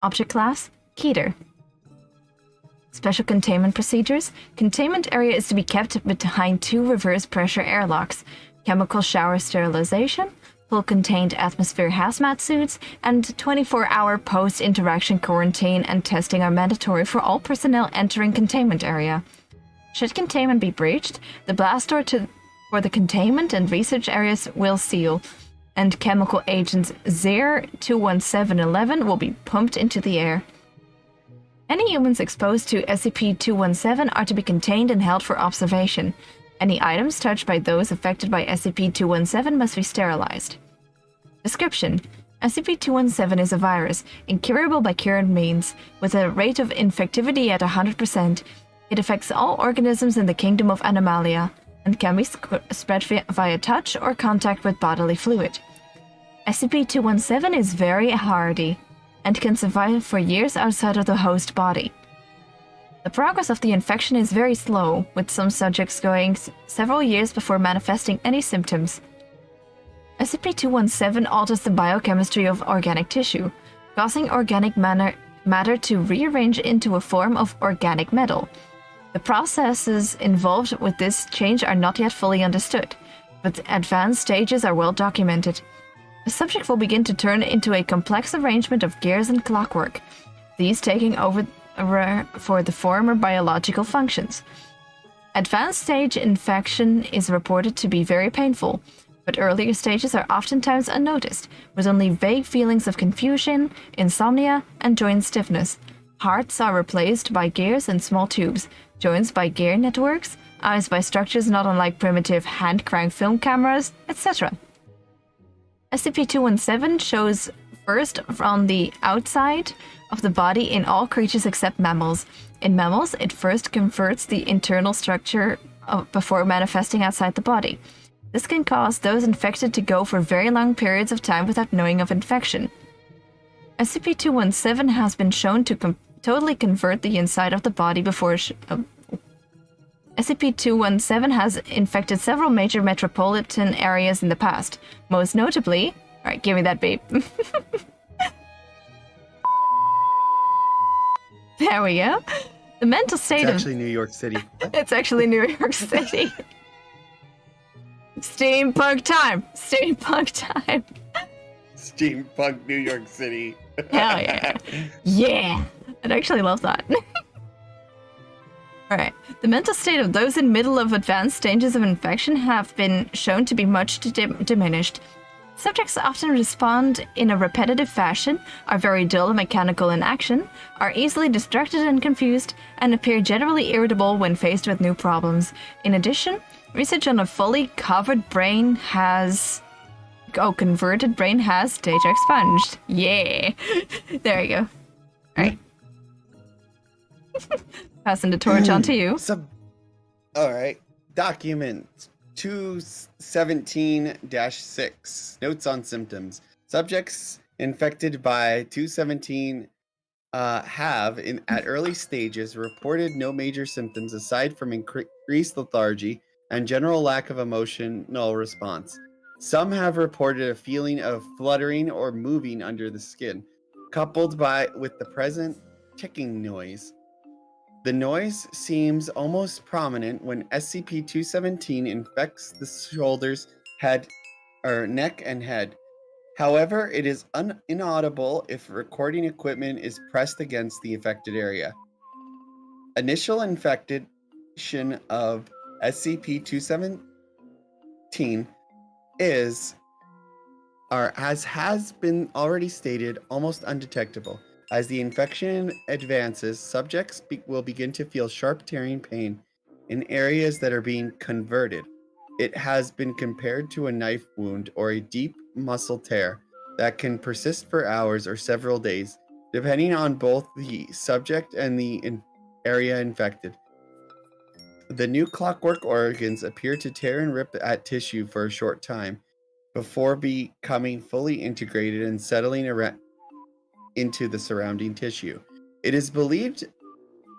Object Class, Keter. Special Containment Procedures. Containment area is to be kept behind 2 reverse pressure airlocks, chemical shower sterilization, full contained atmosphere hazmat suits, and 24-hour post-interaction quarantine and testing are mandatory for all personnel entering containment area. Should containment be breached, the blast door for the containment and research areas will seal, and chemical agents ZER-21711 will be pumped into the air. Any humans exposed to SCP-217 are to be contained and held for observation. Any items touched by those affected by SCP-217 must be sterilized. Description: SCP-217 is a virus, incurable by current means, with a rate of infectivity at 100%. It affects all organisms in the Kingdom of Animalia, and can be spread via touch or contact with bodily fluid. SCP-217 is very hardy, and can survive for years outside of the host body. The progress of the infection is very slow, with some subjects going several years before manifesting any symptoms. SCP-217 alters the biochemistry of organic tissue, causing organic matter to rearrange into a form of organic metal. The processes involved with this change are not yet fully understood, but the advanced stages are well documented. The subject will begin to turn into a complex arrangement of gears and clockwork, these taking over for the former biological functions. Advanced stage infection is reported to be very painful, but earlier stages are oftentimes unnoticed, with only vague feelings of confusion, insomnia, and joint stiffness. Hearts are replaced by gears and small tubes, joints by gear networks, eyes by structures not unlike primitive hand-crank film cameras, etc. SCP-217 shows first on the outside of the body in all creatures except mammals. In mammals, it first converts the internal structure before manifesting outside the body. This can cause those infected to go for very long periods of time without knowing of infection. SCP-217 has been shown to totally convert the inside of the body before SCP-217 has infected several major metropolitan areas in the past. Most notably... Alright, give me that beep. There we go. The mental state It's actually New York City. It's actually New York City. Steampunk time! Steampunk time! Steampunk New York City. Hell yeah. Yeah! I'd actually love that. Alright. The mental state of those in middle of advanced stages of infection have been shown to be much diminished. Subjects often respond in a repetitive fashion, are very dull and mechanical in action, are easily distracted and confused, and appear generally irritable when faced with new problems. In addition, Research on a fully covered brain has... Oh, converted brain has data expunged. Yeah. There you go. Alright. Passing the torch on to you. Alright. Document 217-6. Notes on symptoms. Subjects infected by 217 have, at early stages, reported no major symptoms aside from increased lethargy and general lack of emotional response. Some have reported a feeling of fluttering or moving under the skin, coupled with the present ticking noise. The noise seems almost prominent when SCP-217 infects the shoulders, neck, and head. However, it is inaudible if recording equipment is pressed against the affected area. Initial infection of SCP-217 has been already stated, almost undetectable. As the infection advances, subjects will begin to feel sharp tearing pain in areas that are being converted. It has been compared to a knife wound or a deep muscle tear that can persist for hours or several days, depending on both the subject and the area infected. The new clockwork organs appear to tear and rip at tissue for a short time before becoming fully integrated and settling into the surrounding tissue. It is believed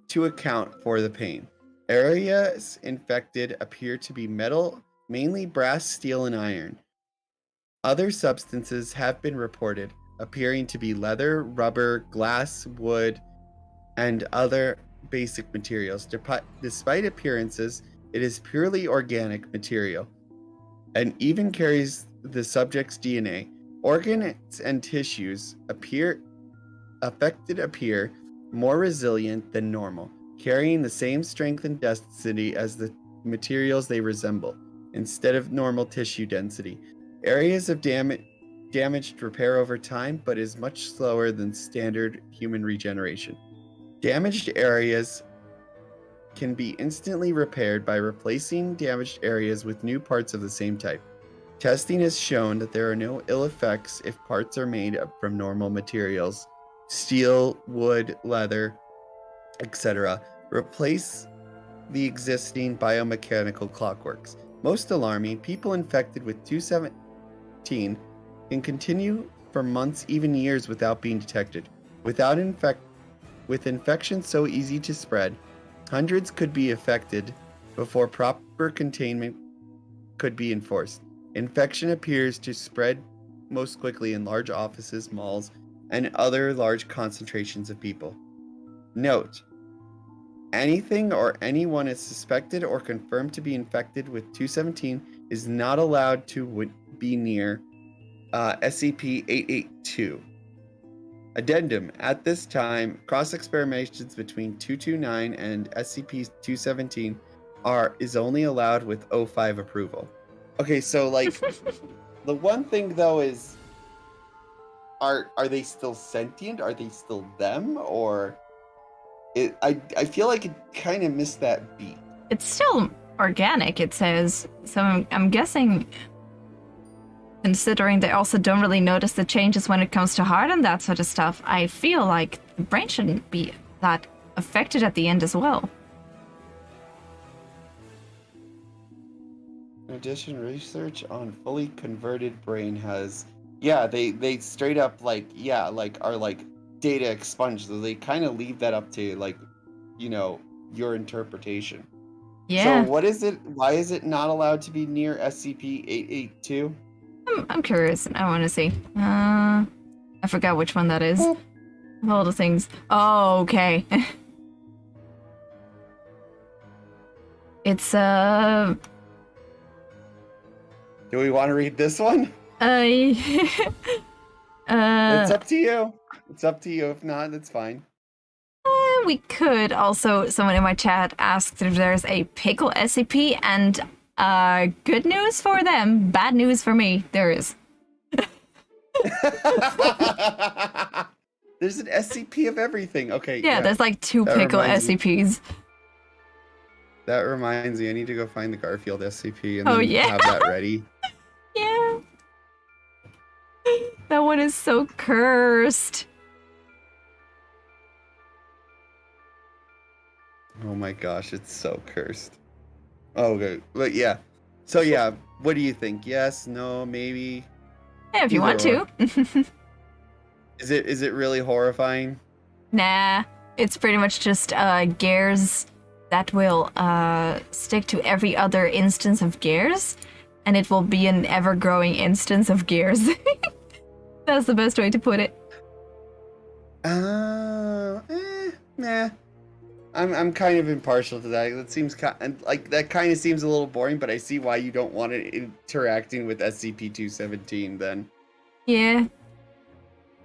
to account for the pain. Areas infected appear to be metal, mainly brass, steel, and iron. Other substances have been reported, appearing to be leather, rubber, glass, wood, and other basic materials. Despite appearances, it is purely organic material and even carries the subject's DNA. Organs and tissues affected appear more resilient than normal, carrying the same strength and density as the materials they resemble, instead of normal tissue density. Areas of damaged repair over time, but is much slower than standard human regeneration. Damaged areas can be instantly repaired by replacing damaged areas with new parts of the same type. Testing has shown that there are no ill effects if parts are made from normal materials, steel, wood, leather, etc. Replace the existing biomechanical clockworks. Most alarming, people infected with 217 can continue for months, even years, without being detected. With infection so easy to spread, hundreds could be affected before proper containment could be enforced. Infection appears to spread most quickly in large offices, malls, and other large concentrations of people. Note: anything or anyone is suspected or confirmed to be infected with 217 is not allowed to be near SCP-882. Addendum: at this time, cross-experimentations between 229 and SCP-217 is only allowed with O5 approval. Okay, so like the one thing though is, are they still sentient? Are they still them? Or I feel like it kind of missed that beat. It's still organic, it says. So I'm guessing, considering they also don't really notice the changes when it comes to heart and that sort of stuff, I feel like the brain shouldn't be that affected at the end as well. In addition, research on fully converted brain has, they straight up are like data expunged. So they kind of leave that up to your interpretation. Yeah. So what is it? Why is it not allowed to be near SCP-882? I'm curious. I want to see. I forgot which one that is. Of all the things. Oh, okay. It's Do we want to read this one? It's up to you. It's up to you. If not, that's fine. We could. Also, someone in my chat asked if there's a pickle SCP, and good news for them, bad news for me. There is. There's an SCP of everything. Okay. Yeah, there's like 2 pickle SCPs. That reminds me, I need to go find the Garfield SCP and Oh, then yeah. have that ready. Yeah. That one is so cursed. Oh my gosh, it's so cursed. Oh, okay. But yeah. So yeah, what do you think? Yes, no, maybe? Yeah, if you want Either to. Is it really horrifying? Nah, it's pretty much just gears that will stick to every other instance of gears, and it will be an ever-growing instance of gears. That's the best way to put it. Nah. I'm kind of impartial to that. That seems like that kind of seems a little boring, but I see why you don't want it interacting with SCP-217 then. Yeah.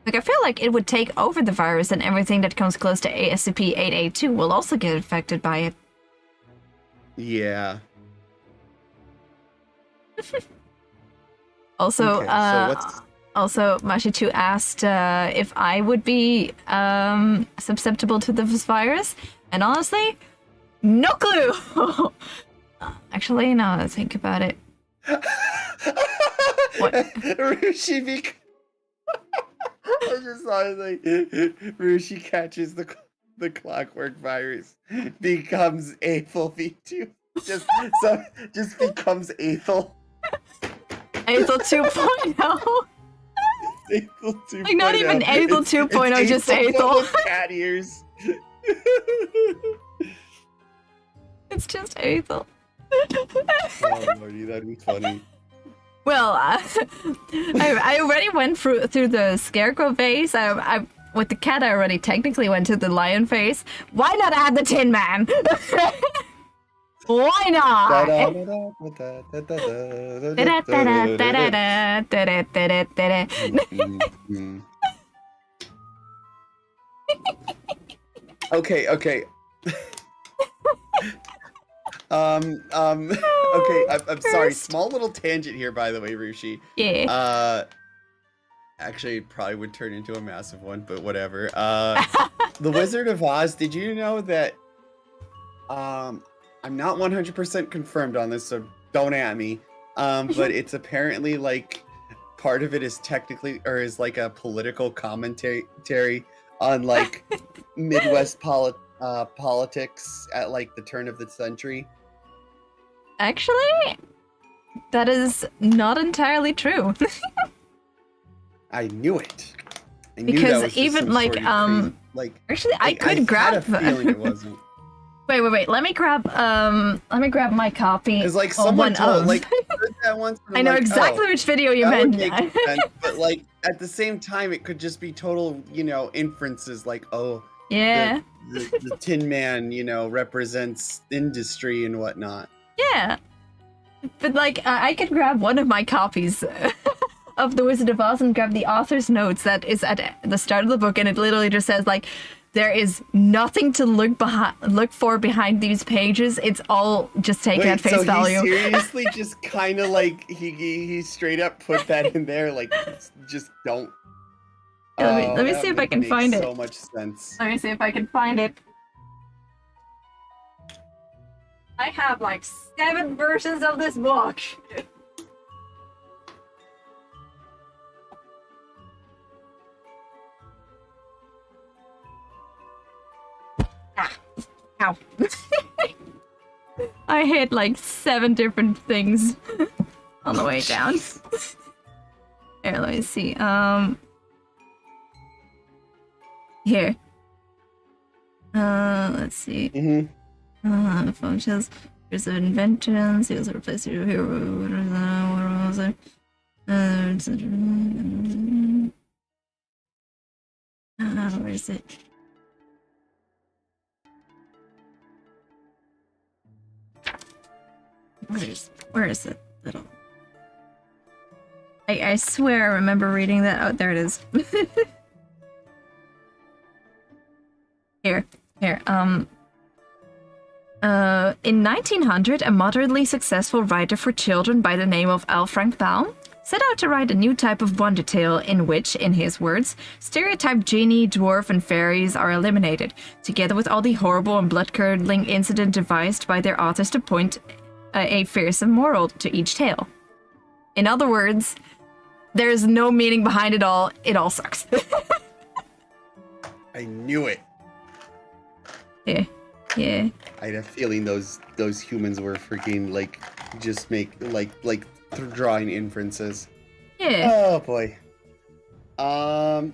Like, I feel like it would take over the virus, and everything that comes close to SCP-882 will also get affected by it. Yeah. Also, Okay, so what's... Also, Mashichu asked if I would be susceptible to this virus, and honestly, no clue! Actually, now that I think about it. What? Rushi I just saw it like Rushi catches the clockwork virus, becomes Aethel V2. Just becomes Aethel. Aethel 2.0. Aethel 2.0. Like, not even Aethel 2.0, just Aethel. With cat ears. It's just Aethel. Oh lordy, that'd be funny. Well, I already went through the scarecrow phase. I with the cat, I already technically went to the lion phase. Why not add the Tin Man? Why not? Okay. Okay. I'm sorry. Small little tangent here, by the way, Rushi. Yeah. Actually, it probably would turn into a massive one, but whatever. The Wizard of Oz. Did you know that? I'm not 100% confirmed on this, so don't at me. But it's apparently like part of it is technically or is like a political commentary on like Midwest politics at like the turn of the century. Actually, that is not entirely true. I knew it. I knew Because that was just even some like sort of crazy, like actually I could I grab had a feeling it wasn't. Wait. Let me grab my copy. Because like of someone one told, of. like I heard that once. And I I'm know like, exactly oh, which video you that would meant. make sense, but like at the same time, it could just be total, inferences. Like, oh, Yeah. the Tin Man, represents industry and whatnot. Yeah. But like I could grab one of my copies of The Wizard of Oz and grab the author's notes that is at the start of the book, and it literally just says like there is nothing to look for behind these pages. It's all just taken at face value. He seriously just kind of like he straight up put that in there, like just don't. Yeah, let me see if I can find it. So much sense. Let me see if I can find it. I have like 7 versions of this book. Ow. I hit like 7 different things on the way down. Here, let me see. Here. Let's see. Functions. Here's the inventions. Here's the replace your hero. What was it? Where is it? Where is it? Little. I swear I remember reading that. Oh, there it is. Here. In 1900, a moderately successful writer for children by the name of L. Frank Baum set out to write a new type of wonder tale in which, in his words, stereotyped genie, dwarf, and fairies are eliminated, together with all the horrible and blood-curdling incident devised by their authors to point a fearsome moral to each tale. In other words, there's no meaning behind it all sucks. I knew it. Yeah. I had a feeling those humans were freaking like just drawing inferences. Yeah. Oh boy. But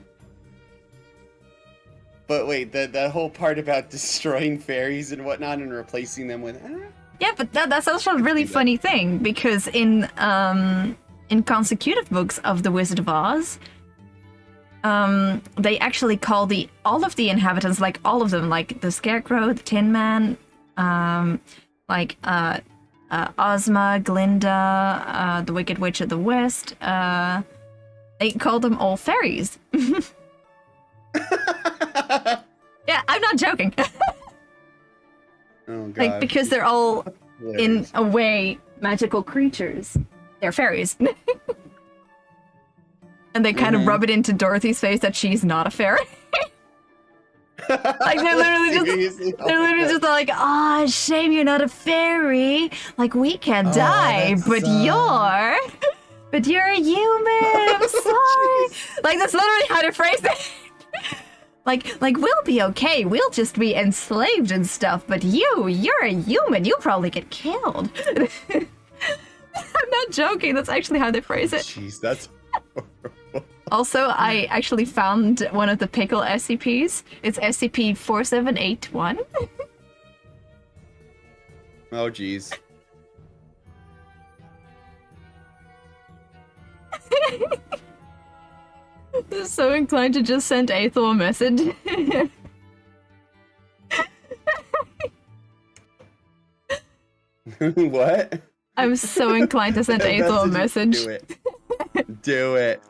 wait, that whole part about destroying fairies and whatnot and replacing them with. Yeah, but that's also a really funny thing because in consecutive books of The Wizard of Oz, they actually call all of the inhabitants, like all of them, like the Scarecrow, the Tin Man, Ozma, Glinda, the Wicked Witch of the West, they call them all fairies. Yeah, I'm not joking. Oh god. Like, because they're all, in a way, magical creatures. They're fairies. And they kind of rub it into Dorothy's face that she's not a fairy. Like, they're literally just like, ah, shame you're not a fairy. Like, we can't die, but you're a human. I'm sorry. Like, that's literally how to phrase it. Like we'll be okay. We'll just be enslaved and stuff. But you're a human. You'll probably get killed. I'm not joking. That's actually how they phrase it. Jeez, that's horrible. Also, I actually found one of the pickle SCPs. It's SCP-4781. Oh, jeez. I'm so inclined to just send Aethel a message. What? I'm so inclined to send Aethel a message. Do it.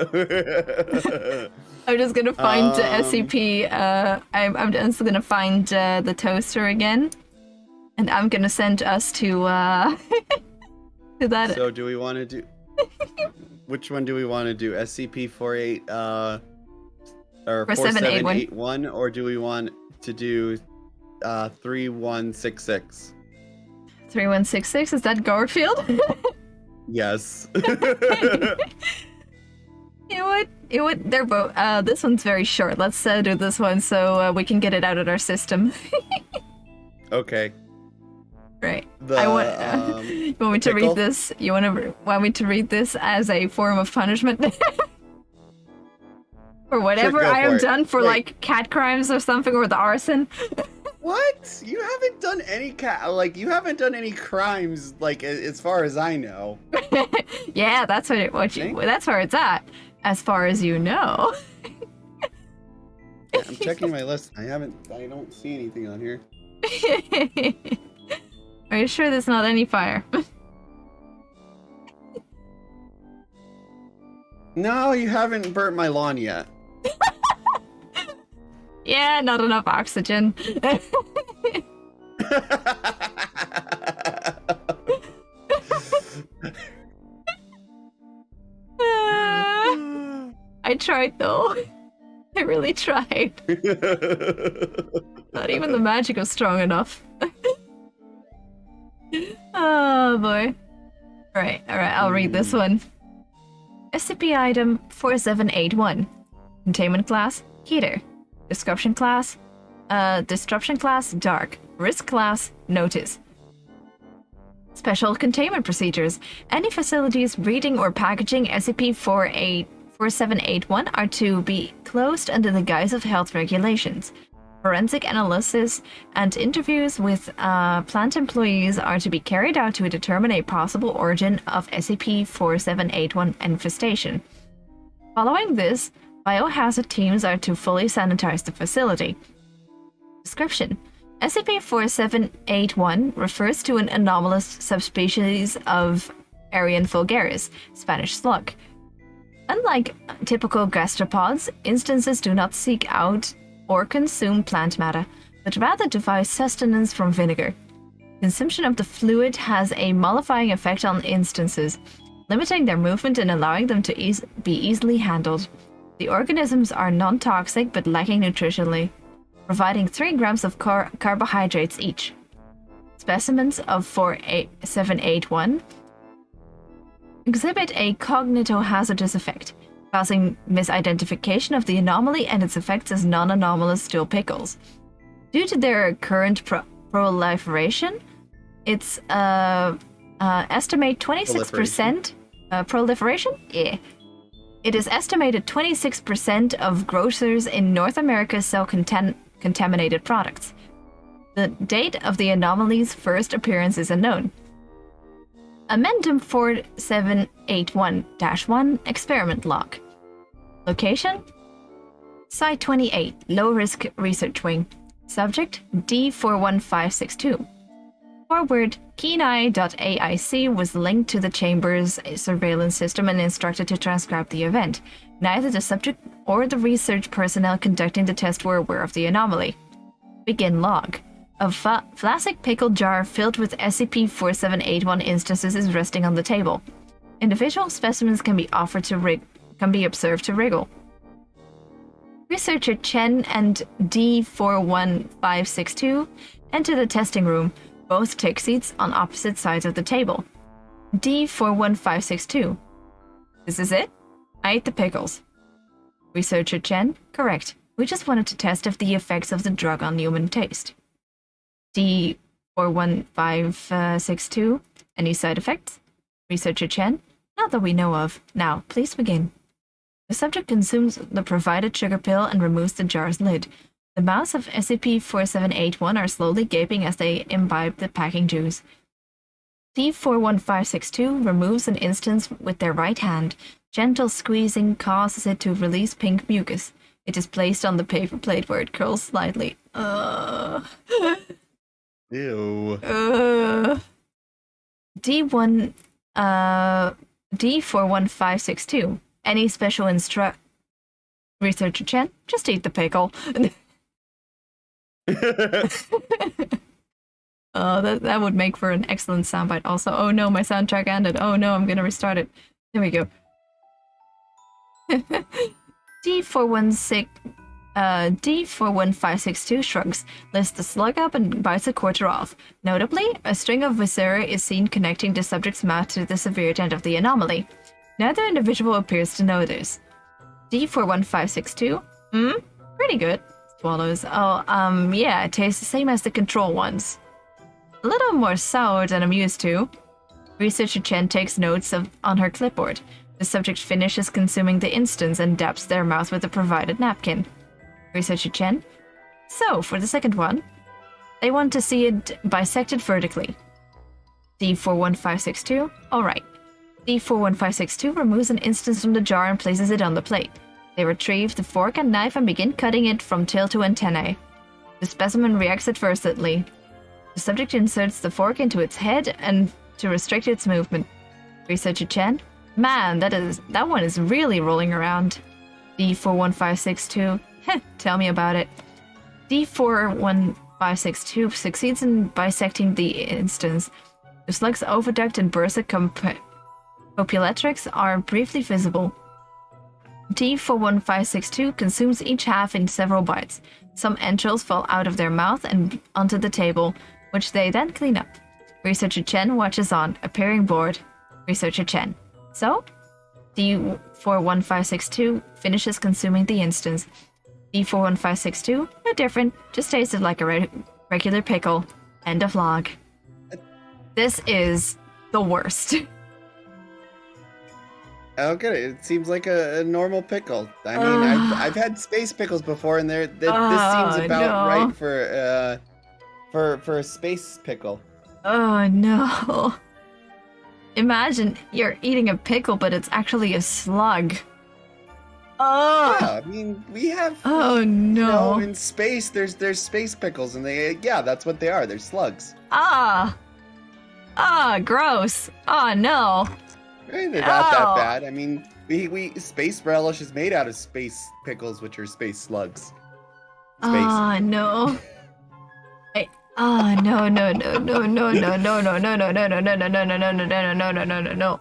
I'm just gonna find SCP. I'm just gonna find the toaster again, and I'm gonna send us to to that. So, do we want to do? Which one do we want to do? SCP-48 or 4781, or do we want to do 3166? 3166, is that Garfield? Yes. You know what? They're both. This one's very short. Let's do this one so we can get it out of our system. Okay. Right. You want me to read this? You want me to read this as a form of punishment? For whatever Sure, I have it. done for like cat crimes or something, or the arson. What? You haven't done any you haven't done any crimes, like, as far as I know. Yeah, that's that's where it's at, as far as you know. I'm checking my list. I don't see anything on here. Are you sure there's not any fire? No, you haven't burnt my lawn yet. Yeah, not enough oxygen. I tried though. I really tried. Not even the magic was strong enough. Oh boy. Alright, I'll read this one. SCP item 4781. Containment class, heater. Disruption class, dark. Risk class, notice. Special containment procedures. Any facilities reading or packaging SCP-4781 are to be closed under the guise of health regulations. Forensic analysis and interviews with plant employees are to be carried out to determine a possible origin of SCP-4781 infestation. Following this, biohazard teams are to fully sanitize the facility. Description: SCP-4781 refers to an anomalous subspecies of Arian vulgaris, Spanish slug. Unlike typical gastropods, instances do not seek out or consume plant matter, but rather devise sustenance from vinegar. Consumption of the fluid has a mollifying effect on instances, limiting their movement and allowing them to be easily handled. The organisms are non-toxic but lacking nutritionally, providing 3 grams of carbohydrates each. Specimens of 4781 exhibit a cognitohazardous effect, causing misidentification of the anomaly and its effects as non-anomalous stool pickles. Due to their current proliferation, it's estimate 26% proliferation? Yeah. It is estimated 26% of grocers in North America sell contaminated products. The date of the anomaly's first appearance is unknown. Amendum 4781-1 Experiment Log. Location? Site 28, Low Risk Research Wing. Subject D41562. Forward, Kenai.aic was linked to the Chamber's surveillance system and instructed to transcribe the event. Neither the subject or the research personnel conducting the test were aware of the anomaly. Begin log. A plastic pickle jar filled with SCP-4781 instances is resting on the table. Individual specimens can be observed to wriggle. Researcher Chen and D41562 enter the testing room. Both take seats on opposite sides of the table. D41562. This is it? I ate the pickles. Researcher Chen. Correct. We just wanted to test if the effects of the drug on human taste. D41562. Any side effects? Researcher Chen. Not that we know of. Now, please begin. The subject consumes the provided sugar pill and removes the jar's lid. The mouths of SCP-4781 are slowly gaping as they imbibe the packing juice. D41562 removes an instance with their right hand. Gentle squeezing causes it to release pink mucus. It is placed on the paper plate where it curls slightly. Ew. D41562. Any special Researcher Chen, just eat the pickle. Oh, that would make for an excellent soundbite also. Oh no, my soundtrack ended. Oh no, I'm gonna restart it. There we go. D41562 shrugs, lifts the slug up and bites a quarter off. Notably, a string of viscera is seen connecting the subject's mouth to the severe end of the anomaly. Neither individual appears to know this. D41562? Pretty good. Swallows. Oh, yeah, it tastes the same as the control ones. A little more sour than I'm used to. Researcher Chen takes notes on her clipboard. The subject finishes consuming the instance and dabs their mouth with the provided napkin. Researcher Chen. So, for the second one, they want to see it bisected vertically. D41562. Alright. D41562 removes an instance from the jar and places it on the plate. They retrieve the fork and knife and begin cutting it from tail to antennae. The specimen reacts adversely. The subject inserts the fork into its head and to restrict its movement. Researcher Chen. Man, that one is really rolling around. D41562. Heh, tell me about it. D41562 succeeds in bisecting the instance. The slug's oviduct and bursa copulatrix are briefly visible. D41562 consumes each half in several bites. Some entrails fall out of their mouth and onto the table, which they then clean up. Researcher Chen watches on, appearing bored. Researcher Chen. So? D41562 finishes consuming the instance. D41562? No different, just tasted like a regular pickle. End of log. This is the worst. Okay, it seems like a normal pickle. I mean, I've had space pickles before, and this seems about right for a space pickle. Oh no! Imagine you're eating a pickle, but it's actually a slug. Oh! Yeah, I mean, we have. Oh no! You know, in space, there's space pickles, and that's what they are. They're slugs. Gross. Oh no. Right, they're not that bad. I mean, we space relish is made out of space pickles, which are space slugs. Space. Oh no. No.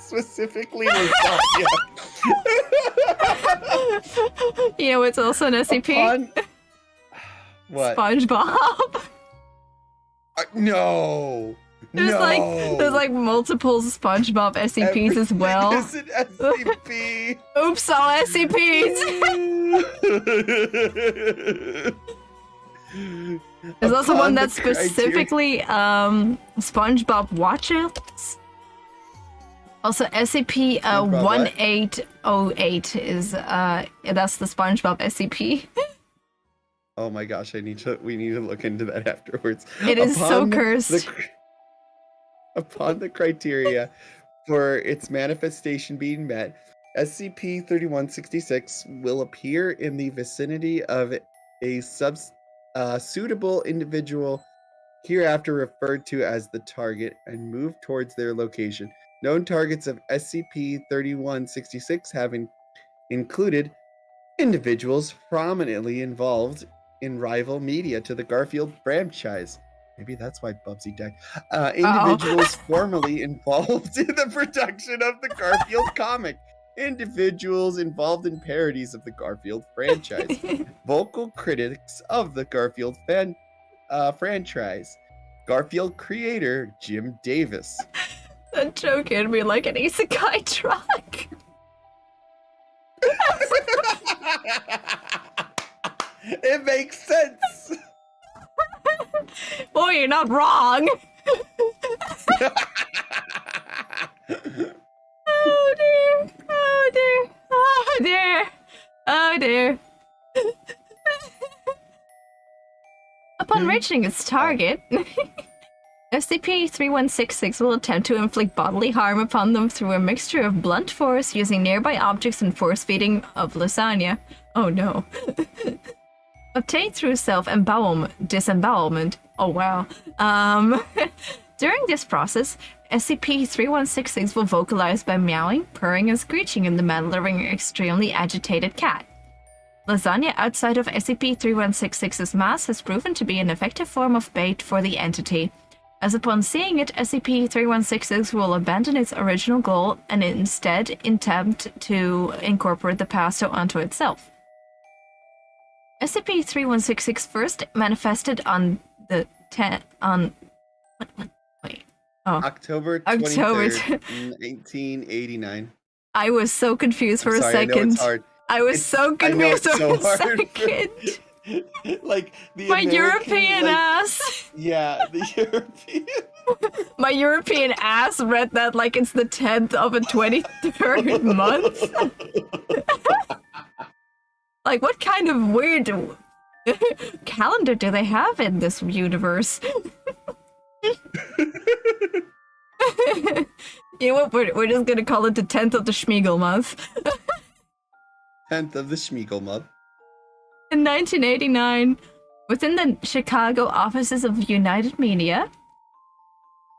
Specifically lasagna. You know, it's also an SCP. What? SpongeBob. No. There's like multiple SpongeBob SCPs as well. Is an SCP? Oops, all SCPs. There's also one that's specifically SpongeBob watches. Also, SCP 1808 is that's the SpongeBob SCP. Oh my gosh, we need to look into that afterwards. It is so cursed. Upon the criteria for its manifestation being met, SCP-3166 will appear in the vicinity of a suitable individual hereafter referred to as the target and move towards their location. Known targets of SCP-3166 have included individuals prominently involved in rival media to the Garfield franchise. Maybe that's why Bubsy died. Individuals formerly involved in the production of the Garfield comic. Individuals involved in parodies of the Garfield franchise. Vocal critics of the Garfield franchise. Garfield creator Jim Davis. That joke hit me like an isekai truck. It makes sense. Boy, you're not wrong. Oh dear. Oh dear. Oh dear. Oh dear. Upon reaching its target, SCP-3166 will attempt to inflict bodily harm upon them through a mixture of blunt force using nearby objects and force feeding of lasagna. Oh no. Obtained through disembowelment. Oh wow. During this process, SCP-3166 will vocalize by meowing, purring, and screeching in the manner of an extremely agitated cat. Lasagna outside of SCP-3166's mass has proven to be an effective form of bait for the entity, as upon seeing it, SCP-3166 will abandon its original goal and instead attempt to incorporate the pasto onto itself. SCP-3166 first manifested on the October 23rd, 1989. I was so confused for a second. I know it's hard. I was so confused for a second. Like the My American, European ass. Yeah, the European. My European ass read that like it's the 10th of a 23rd month. Like, what kind of weird calendar do they have in this universe? You know what? We're just gonna call it the 10th of the Schmiegel month. 10th of the Schmiegel month. In 1989, within the Chicago offices of United Media,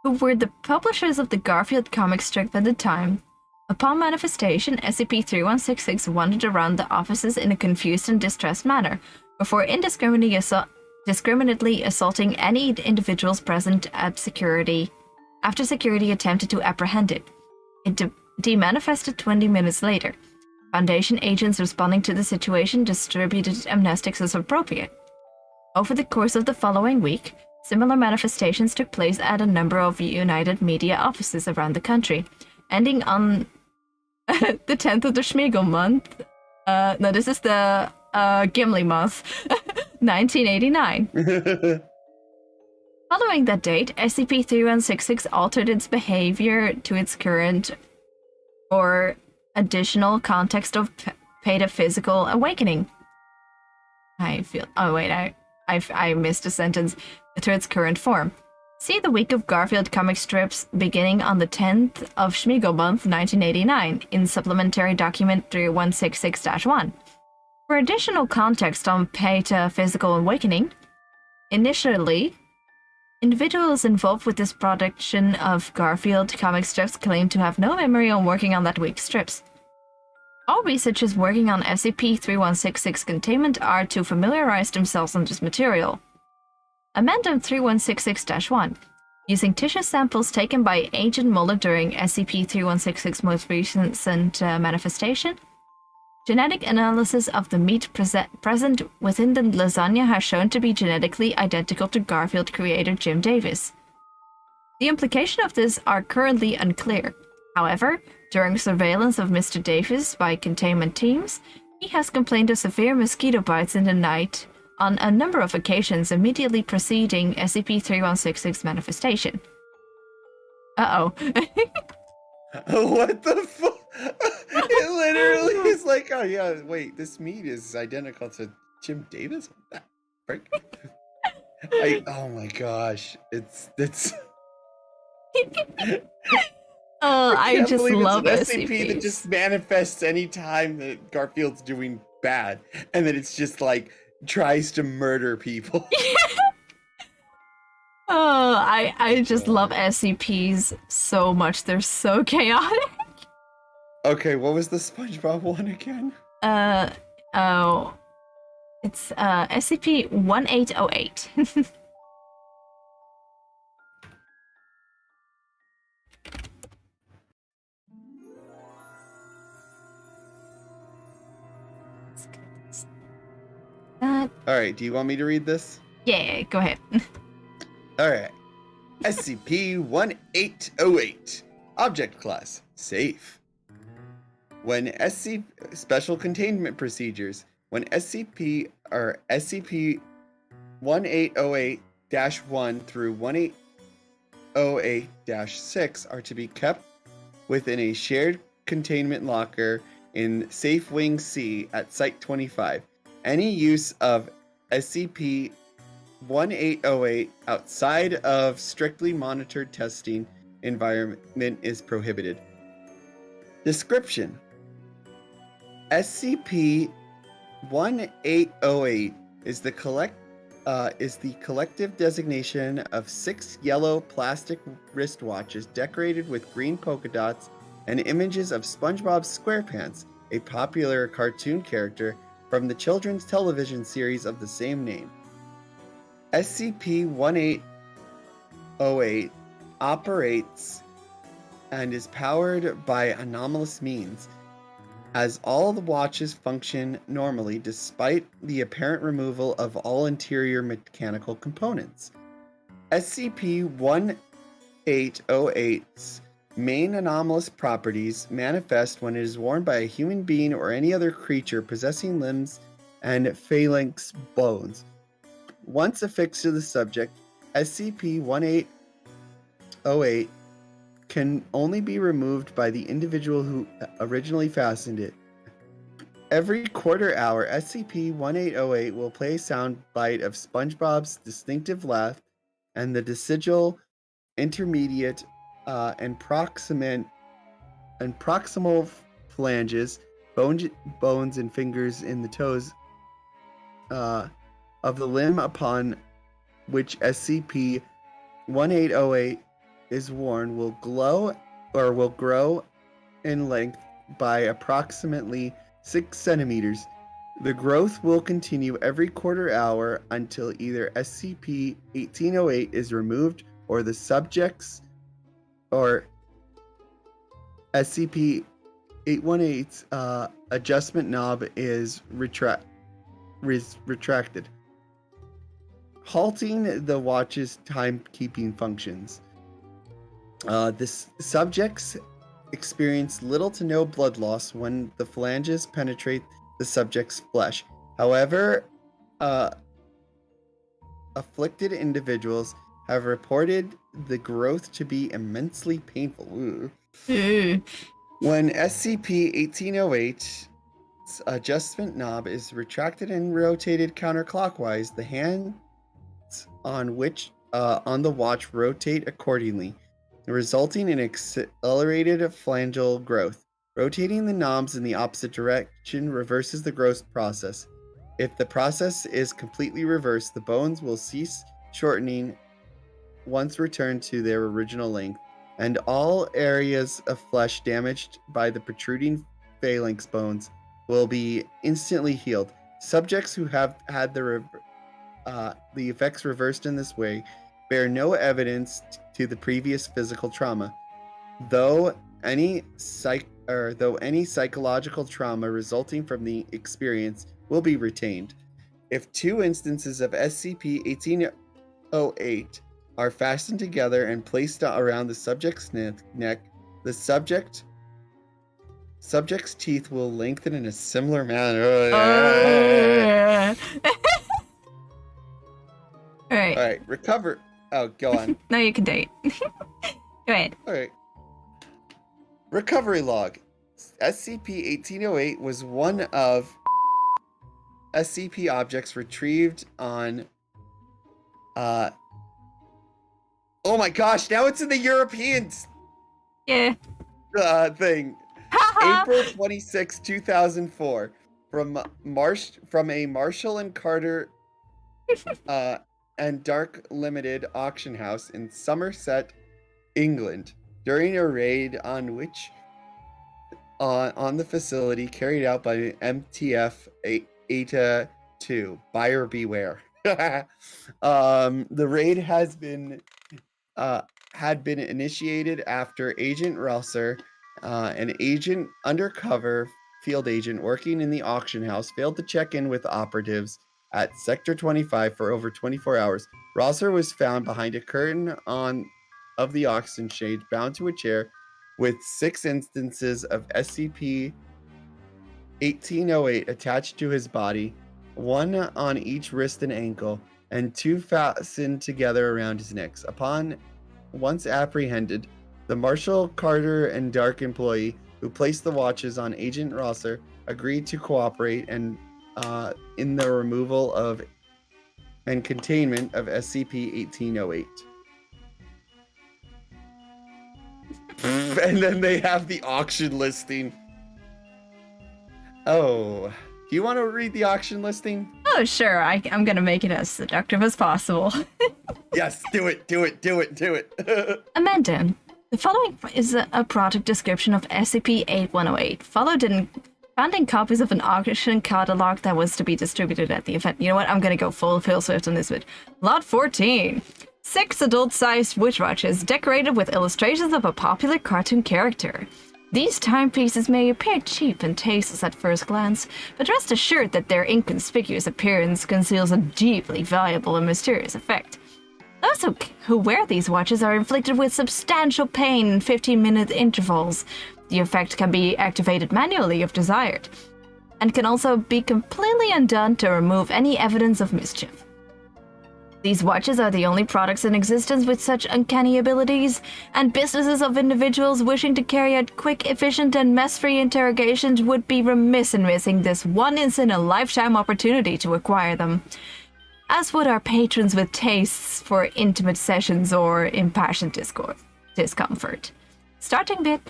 who were the publishers of the Garfield comic strip at the time, upon manifestation, SCP-3166 wandered around the offices in a confused and distressed manner, before indiscriminately assaulting any individuals present at security, after security attempted to apprehend it. It demanifested 20 minutes later. Foundation agents responding to the situation distributed amnestics as appropriate. Over the course of the following week, similar manifestations took place at a number of United Media offices around the country, ending on the 10th of the Schmiegel month. No, this is the Gimli month, 1989. Following that date, SCP-3166 altered its behavior to its current or additional context of pataphysical awakening. I missed a sentence. To its current form. See the week of Garfield comic strips beginning on the 10th of Schmiegel month 1989 in supplementary document 3166-1. For additional context on pataphysical awakening, initially, individuals involved with this production of Garfield comic strips claim to have no memory on working on that week's strips. All researchers working on SCP-3166 containment are to familiarize themselves on this material. Amendment 3166-1. Using tissue samples taken by Agent Muller during SCP-3166's most recent manifestation, genetic analysis of the meat present within the lasagna has shown to be genetically identical to Garfield creator Jim Davis. The implications of this are currently unclear. However, during surveillance of Mr. Davis by containment teams, he has complained of severe mosquito bites in the night on a number of occasions immediately preceding SCP-3166's manifestation. Uh-oh. What the fuck? It literally is like, oh yeah, wait, this meat is identical to Jim Davis? What the frick? Oh my gosh. It's I just love it's an SCP that SCPs. just manifests anytime that Garfield's doing bad, and then it's just like tries to murder people. Oh, I just love SCPs so much. They're so chaotic. Okay, what was the SpongeBob one again? It's SCP-1808. Alright, do you want me to read this? Yeah, go ahead. Alright. SCP-1808. Object Class. Safe. When SCP... Special Containment Procedures. When SCP... or SCP-1808-1 through 1808-6 are to be kept within a shared containment locker in Safe Wing C at Site-25. Any use of SCP-1808 outside of strictly monitored testing environment is prohibited. Description: SCP-1808 is the collective designation of 6 yellow plastic wristwatches decorated with green polka dots and images of SpongeBob SquarePants, a popular cartoon character from the children's television series of the same name. SCP-1808 operates and is powered by anomalous means, as all the watches function normally despite the apparent removal of all interior mechanical components. SCP-1808's main anomalous properties manifest when it is worn by a human being or any other creature possessing limbs and phalanx bones. Once affixed to the subject, SCP-1808 can only be removed by the individual who originally fastened it. Every quarter hour, SCP-1808 will play a sound bite of SpongeBob's distinctive laugh and the decidual, intermediate, and proximal phalanges, bones and fingers in the toes of the limb upon which SCP-1808 is worn will grow in length by approximately 6 centimeters. The growth will continue every quarter hour until either SCP-1808 is removed or the subject's or SCP-818's adjustment knob is retracted, halting the watch's timekeeping functions. The subjects experience little to no blood loss when the phalanges penetrate the subject's flesh. However, afflicted individuals have reported the growth to be immensely painful. When SCP-1808's adjustment knob is retracted and rotated counterclockwise, the hands on the watch rotate accordingly, resulting in accelerated phalangeal growth. Rotating the knobs in the opposite direction reverses the growth process. If the process is completely reversed, the bones will cease shortening once returned to their original length, and all areas of flesh damaged by the protruding phalanx bones will be instantly healed. Subjects who have had the effects reversed in this way bear no evidence to the previous physical trauma, though any psychological trauma resulting from the experience will be retained. If 2 instances of SCP-1808 are fastened together and placed around the subject's neck, the subject's teeth will lengthen in a similar manner. All right. All right, recover. Oh, go on. No, you can date. Go ahead. All right. Recovery log. SCP-1808 was one of SCP objects retrieved on oh my gosh, now it's in the Europeans Yeah. thing. April 26, 2004 from a Marshall and Carter and Dark Limited auction house in Somerset, England, during a raid on the facility carried out by MTF ETA 2. Buyer beware. The raid had been initiated after Agent Rosser, an undercover field agent working in the auction house, failed to check in with operatives at Sector 25 for over 24 hours. Rosser was found behind a curtain of the auction shade, bound to a chair, with 6 instances of SCP-1808 attached to his body, 1 on each wrist and ankle, and 2 fastened together around his neck. Once apprehended, the Marshall, Carter, and Dark employee who placed the watches on Agent Rosser agreed to cooperate and in the removal of and containment of SCP-1808. And then they have the auction listing. Oh, do you want to read the auction listing? Oh, sure. I'm gonna make it as seductive as possible. Yes, do it. Amendment. The following is a product description of SCP-8108, followed in found in copies of an auction catalog that was to be distributed at the event. You know what? I'm gonna go full Phil Swift on this bit. Lot 14. 6 adult-sized witch watches decorated with illustrations of a popular cartoon character. These timepieces may appear cheap and tasteless at first glance, but rest assured that their inconspicuous appearance conceals a deeply valuable and mysterious effect. Those who wear these watches are inflicted with substantial pain in 15-minute intervals. The effect can be activated manually if desired, and can also be completely undone to remove any evidence of mischief. These watches are the only products in existence with such uncanny abilities, and businesses of individuals wishing to carry out quick, efficient, and mess-free interrogations would be remiss in missing this once-in-a-lifetime opportunity to acquire them, as would our patrons with tastes for intimate sessions or impassioned discomfort. Starting bid,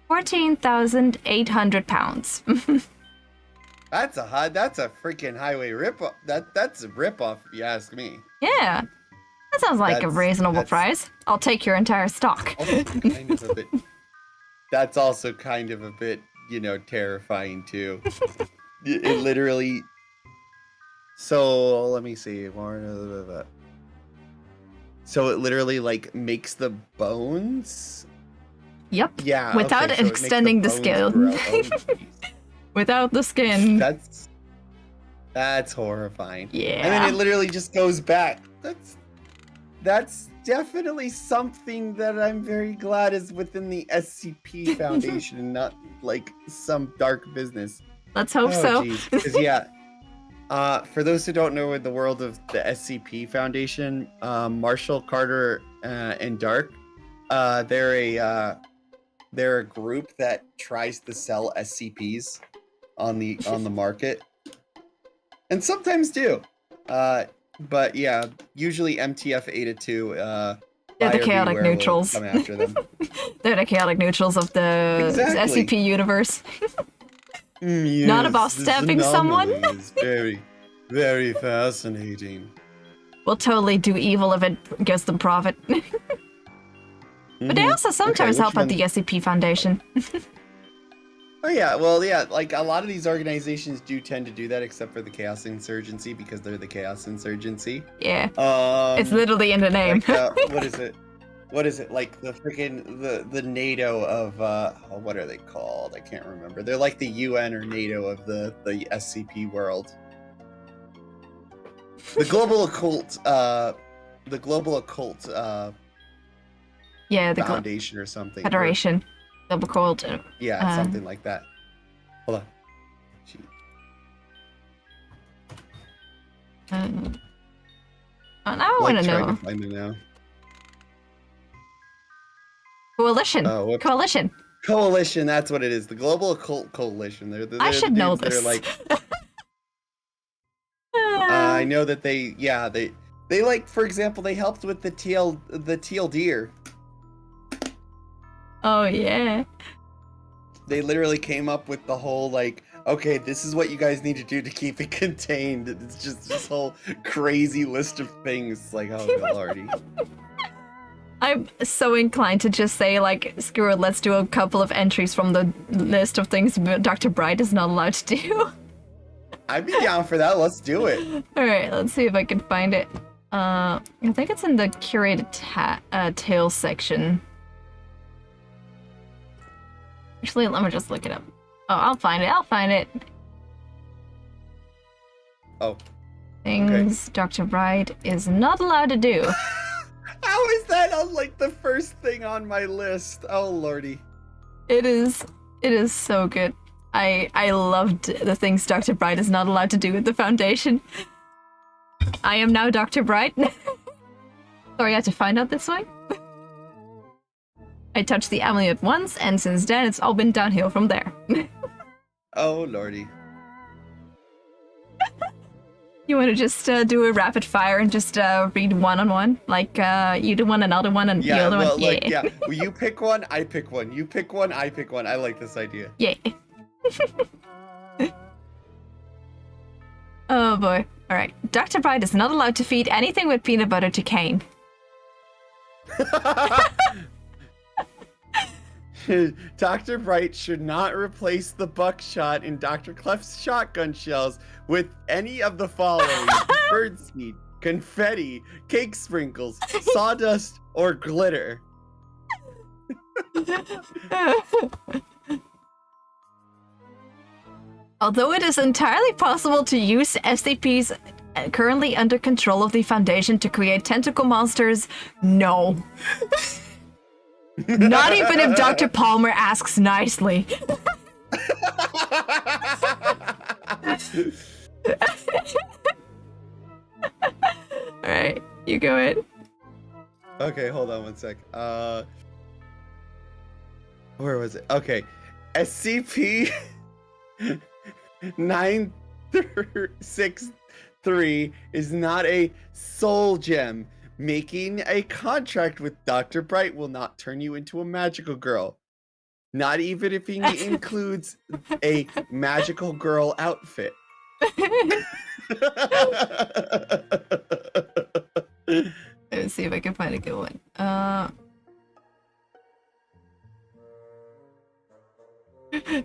£14,800. That's a freaking highway rip-off. That's a rip-off, if you ask me. Yeah, that sounds like a reasonable price. I'll take your entire stock. That's also kind of a bit, terrifying too. It literally. So let me see. So it literally makes the bones. Yep. Yeah. Without okay, so extending the skin. Without the skin. That's horrifying. Yeah. And then it literally just goes back. That's definitely something that I'm very glad is within the SCP Foundation and not some dark business. Let's hope so. Because for those who don't know, in the world of the SCP Foundation, Marshall, Carter, and Dark, they're a group that tries to sell SCPs on the market, and sometimes do. But yeah, usually MTF ETA 2. They're the chaotic neutrals. Come after them. They're the chaotic neutrals of the SCP universe. Yes, not about stamping someone. Is very, very fascinating. We'll totally do evil if it gets them profit. But they also sometimes help out the SCP Foundation. Oh yeah, well yeah, like a lot of these organizations do tend to do that, except for the Chaos Insurgency because they're the Chaos Insurgency. Yeah. It's literally in the name. Like, what is it? What is it? Like the freaking the NATO of what are they called? I can't remember. They're like the UN or NATO of the SCP world. The global occult yeah, the foundation or something. Federation. Double called. Yeah, something like that. Hold on. Gee. Now I want to know. To find it now. Coalition. Oh, Coalition. Coalition, that's what it is. The Global Occult Coalition. They're I should know they're this. like, I know that they like, for example, they helped with the teal deer. Oh yeah. They literally came up with the whole like, okay, this is what you guys need to do to keep it contained. It's just this whole crazy list of things. Like, oh good lordy. I'm so inclined to just say, like, screw it, let's do a couple of entries from the list of things Dr. Bright is not allowed to do. I'd be down for that. Let's do it. Alright, let's see if I can find it. I think it's in the curated tales section. Actually, let me just look it up. Oh, I'll find it. Oh. Things okay. Dr. Bright is not allowed to do. How is that on like the first thing on my list? Oh lordy. It is so good. I loved the things Dr. Bright is not allowed to do with the Foundation. I am now Dr. Bright. Sorry, I had to find out this way. I touched the amulet once, and since then it's all been downhill from there. Oh lordy. You want to just do a rapid fire and just read one on one? Like, you do one, another one, and the other one? Like, yeah. Well, you pick one, I pick one. You pick one, I pick one. I like this idea. Yeah. Oh boy. Alright. Dr. Bright is not allowed to feed anything with peanut butter to Kane. Dr. Bright should not replace the buckshot in Dr. Clef's shotgun shells with any of the following: birdseed, confetti, cake sprinkles, sawdust, or glitter. Although it is entirely possible to use SCPs currently under control of the Foundation to create tentacle monsters, no. Not even if Dr. Palmer asks nicely. Alright, you go ahead. Okay, hold on one sec. Where was it? Okay. SCP 963 is not a soul gem. Making a contract with Dr. Bright will not turn you into a magical girl. Not even if he includes a magical girl outfit. Let's see if I can find a good one.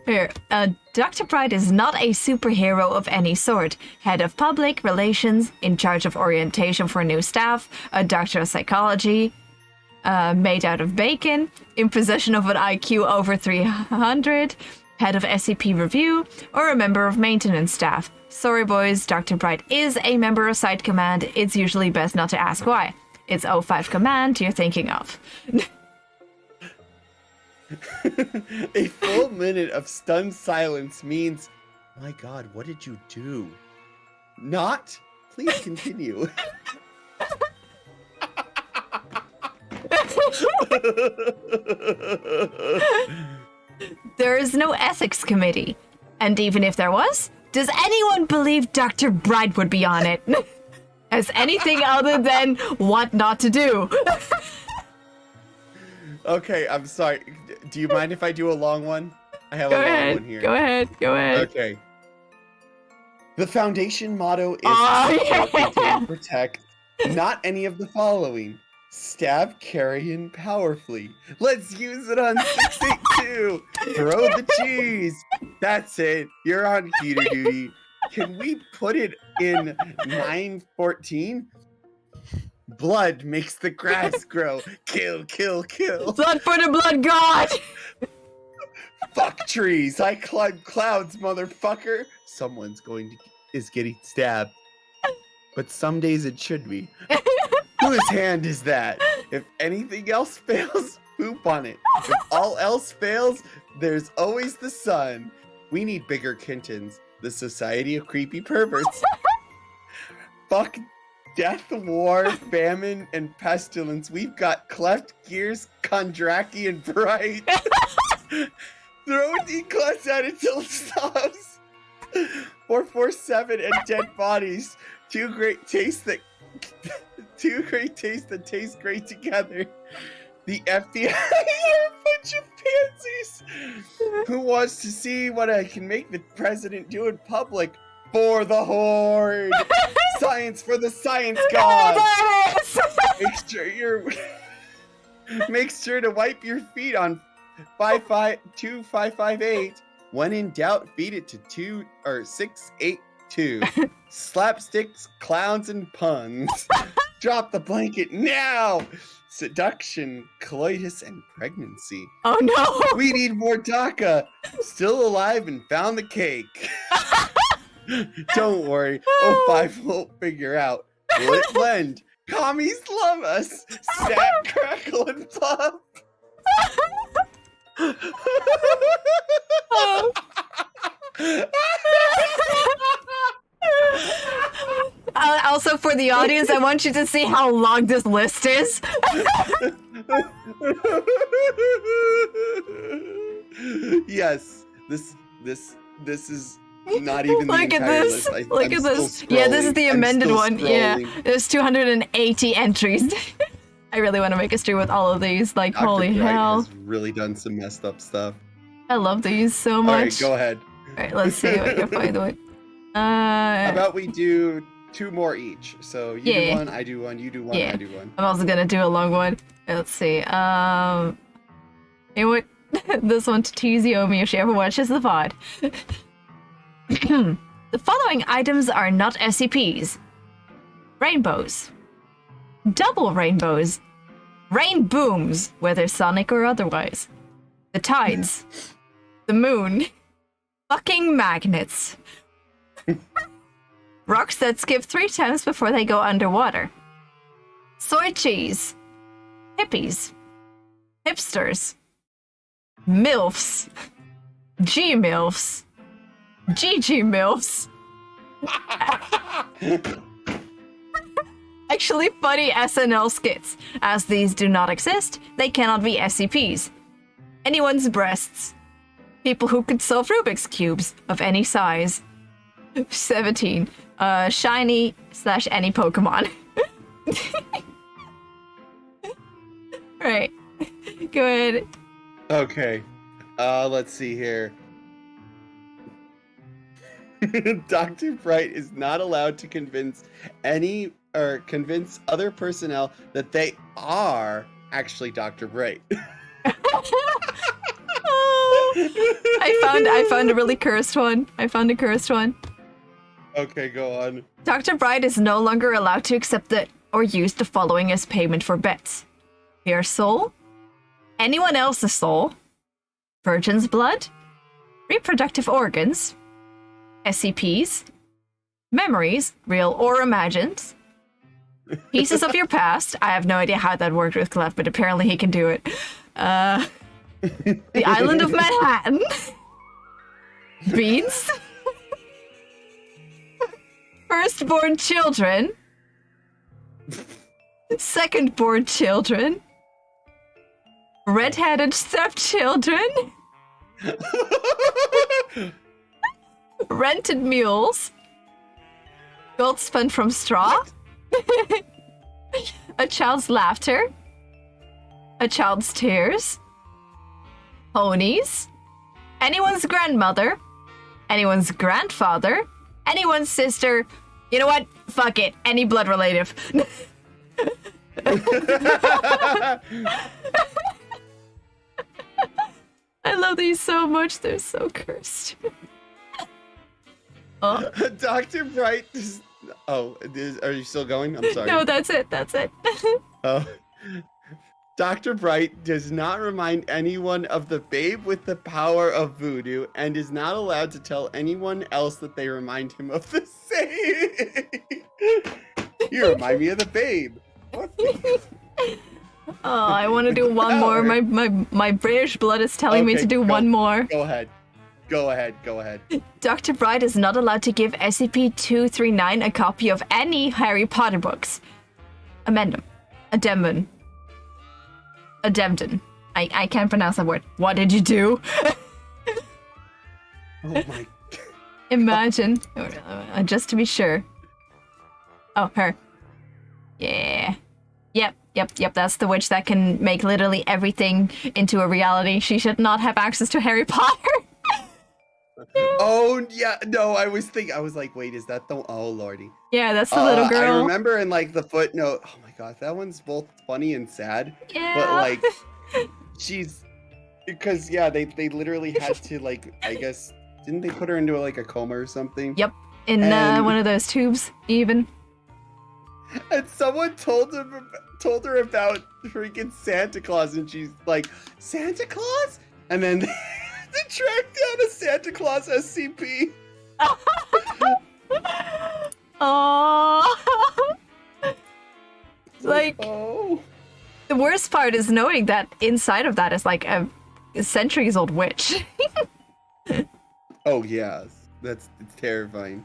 Here, Dr. Bright is not a superhero of any sort. Head of public relations, in charge of orientation for new staff, a doctor of psychology, made out of bacon, in possession of an IQ over 300, head of SCP review, or a member of maintenance staff. Sorry boys, Dr. Bright is a member of Site Command. It's usually best not to ask why. It's O5 Command you're thinking of. A full minute of stunned silence means, my God, what did you do? Not? Please continue. There is no ethics committee. And even if there was, does anyone believe Dr. Bright would be on it? As anything other than what not to do. Okay, I'm sorry. Do you mind if I do a long one? I have a long one here. Go ahead. Okay. The Foundation motto is yeah. contain, protect, not any of the following: Stab carrion powerfully. Let's use it on 682. Throw the cheese. That's it. You're on heater duty. Can we put it in 914? Blood makes the grass grow. Kill, kill, kill. Blood for the blood god! Fuck trees. I climb clouds, motherfucker. Is getting stabbed. But some days it should be. Whose hand is that? If anything else fails, poop on it. If all else fails, there's always the sun. We need bigger Kintons. The Society of Creepy Perverts. Fuck death, war, famine, and pestilence. We've got Cleft, Gears, Kondraki, and Bright. Throw D-class at it till it stops. 447 and dead bodies. Two great tastes that taste great together. The FBI are a bunch of pansies. Who wants to see what I can make the president do in public? For the horde. Science for the science god. Make sure to wipe your feet on 2558. When in doubt, feed it to 682. Slapsticks, clowns, and puns. Drop the blanket now. Seduction, coitus, and pregnancy. Oh no! We need more DACA. Still alive and found the cake. Don't worry. 05 won't figure out. Will it blend? Commies love us. Stat, crackle, and pop. Oh. Also, for the audience, I want you to see how long this list is. Yes, this is not even Look the at entire this. list. Look at this. Yeah, this is the amended one. Yeah, there's 280 entries. I really want to make a stream with all of these. Like, Dr. holy Bright hell. has really done some messed up stuff. I love these so much. All right, go ahead. All right, let's see if I can find one. How about we do 2 more each? So you do one, I do one, you do one, Yeah. I do one. I'm also gonna do a long one. Let's see. You know what? This one to tease Yomi if she ever watches the pod. The following items are not SCPs. Rainbows. Double rainbows. Rain booms, whether sonic or otherwise. The tides. The moon. Fucking magnets. Rocks that skip 3 times before they go underwater. Soy cheese. Hippies. Hipsters. MILFs. G-MILFs. GG-MILFs. Actually funny SNL skits. As these do not exist, they cannot be SCPs. Anyone's breasts. People who could solve Rubik's Cubes of any size. 17. Shiny / any Pokemon. Right. Go ahead. Okay. Let's see here. Dr. Bright is not allowed to convince other personnel that they are actually Dr. Bright. I found a really cursed one. I found a cursed one. Okay, go on. Dr. Bright is no longer allowed to accept or use the following as payment for bets. Your soul, anyone else's soul, virgin's blood, reproductive organs, SCPs, memories, real or imagined, pieces of your past. I have no idea how that worked with Clef, but apparently he can do it. The island of Manhattan, beans, firstborn children, second-born children, red-headed stepchildren, rented mules, gold spun from straw, a child's laughter, a child's tears, ponies, anyone's grandmother, anyone's grandfather, anyone's sister. You know what? Fuck it. Any blood relative. I love these so much. They're so cursed. Oh. Dr. Bright is... Oh, are you still going? I'm sorry. No, that's it. That's it. Oh. Dr. Bright does not remind anyone of the babe with the power of voodoo and is not allowed to tell anyone else that they remind him of the same. You remind me of the babe. What the... Oh, I want to do one more. My British blood is telling me to do one more. Go ahead. Go ahead. Dr. Bright is not allowed to give SCP-239 a copy of any Harry Potter books. Amendum. Ademon. Ademden. I can't pronounce that word. What did you do? Oh my... Imagine. Just to be sure. Oh, her. Yeah. Yep, that's the witch that can make literally everything into a reality. She should not have access to Harry Potter. Oh, yeah, no, I was like, wait, is that the... Oh, lordy. Yeah, that's the little girl. I remember in, like, the footnote... Oh my god, that one's both funny and sad. Yeah. But, like, she's... Because, yeah, they literally had to, like, I guess... Didn't they put her into, like, a coma or something? Yep, in one of those tubes, even. And someone told her about freaking Santa Claus, and she's like, Santa Claus? And then they tracked down a Santa Claus SCP. Oh. Like, oh. The worst part is knowing that inside of that is like a centuries-old witch. Oh yeah, it's terrifying.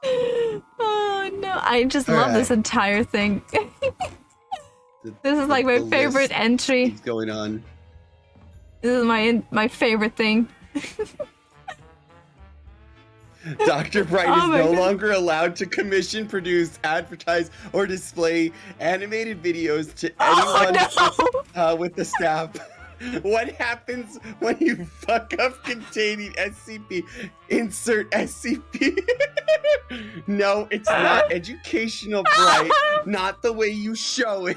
Oh no, I just love this entire thing. This is like my favorite entry. What's going on? This is my favorite thing. Dr. Bright is no longer allowed to commission, produce, advertise, or display animated videos to anyone with the staff. What happens when you fuck up containing SCP? Insert SCP. No, it's not educational, Bright. Not the way you show it.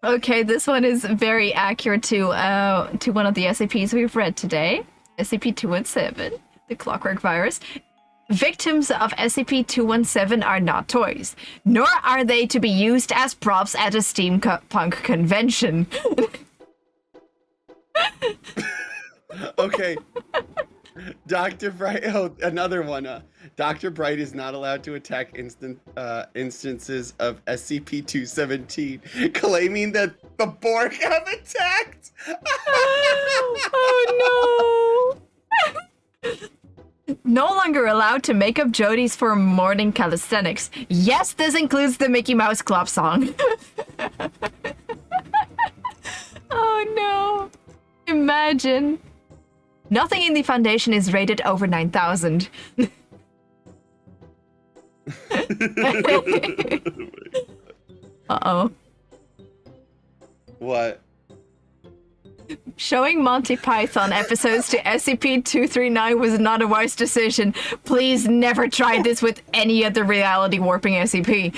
Okay, this one is very accurate to one of the SCPs we've read today. SCP-217, the Clockwork Virus. Victims of SCP-217 are not toys, nor are they to be used as props at a steampunk convention. Okay. Dr. Bright, another one. Dr. Bright is not allowed to attack instances of SCP-217, claiming that the Borg have attacked. Oh no! No longer allowed to make up Jodies for morning calisthenics. Yes, this includes the Mickey Mouse Club song. Oh no! Imagine. Nothing in the Foundation is rated over 9,000. Uh-oh. What? Showing Monty Python episodes to SCP-239 was not a wise decision. Please never try this with any other reality warping SCP.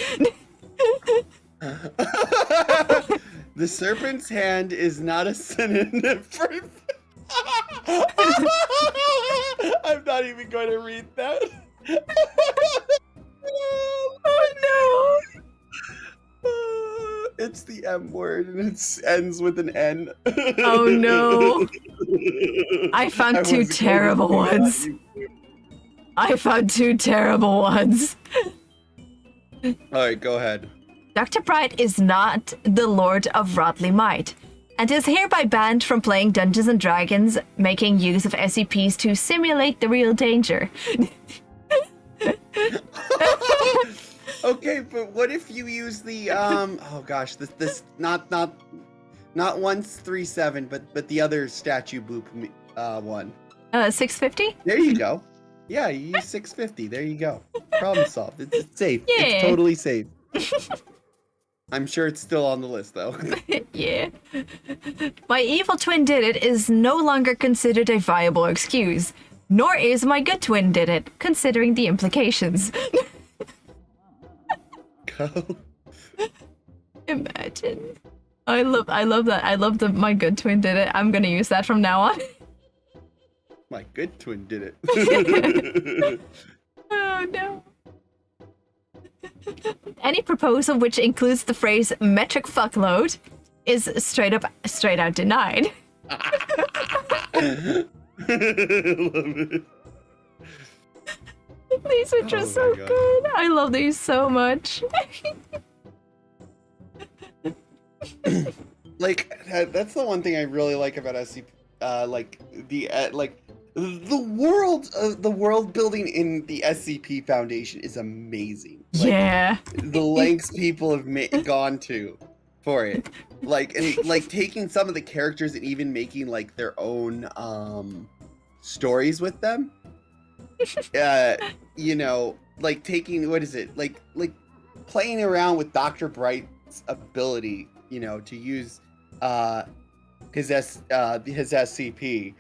The serpent's hand is not a synonym for... I'm not even going to read that. Oh no! It's the M word and it ends with an N. Oh no! I found two terrible ones. I found two terrible ones. Alright, go ahead. Dr. Bright is not the Lord of Rodley Might, and is hereby banned from playing Dungeons & Dragons, making use of SCPs to simulate the real danger. Okay, but what if you use the oh gosh, this not 137, but the other statue boop one. 650? There you go. Yeah, you use 650. There you go. Problem solved. It's safe. Yeah. It's totally safe. I'm sure it's still on the list, though. Yeah. My evil twin did it is no longer considered a viable excuse, nor is my good twin did it, considering the implications. Go. Imagine. I love that. I love the my good twin did it. I'm gonna use that from now on. My good twin did it. Oh no. Any proposal which includes the phrase metric fuckload is straight out denied. Love it. These are just so God. good. I love these so much. Like that's the one thing I really like about SCP. Like the world building in the SCP Foundation is amazing. Like, Yeah. the lengths people have gone to for it, like taking some of the characters and even making like their own stories with them. You know, like taking what is it like playing around with Dr. Bright's ability, you know, to use his SCP.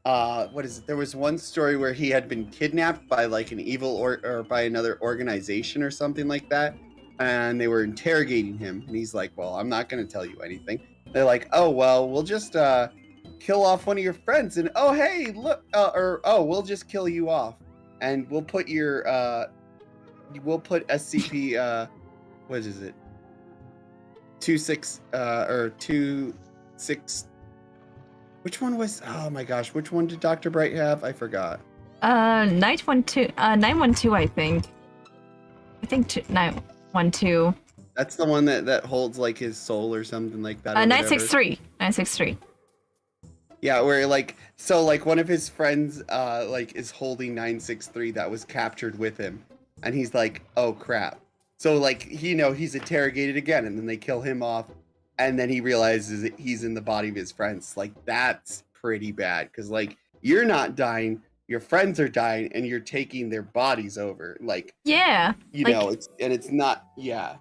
What is it? There was one story where he had been kidnapped by like an evil or by another organization or something like that, and they were interrogating him, and he's like, "Well, I'm not going to tell you anything." They're like, "Oh, well, we'll just kill off one of your friends, and oh, hey, look, we'll just kill you off, and we'll put your SCP what is it? 26 or 26. Which one was? Oh my gosh! Which one did Dr. Bright have? I forgot. 912, I think. I think 912. That's the one that holds like his soul or something like that. 963. 963. Yeah, where like one of his friends like is holding 963 that was captured with him, and he's like, oh crap. So like he's interrogated again, and then they kill him off. And then he realizes that he's in the body of his friends. Like, that's pretty bad. Because, like, you're not dying. Your friends are dying. And you're taking their bodies over. Like, yeah. You know, it's not, yeah.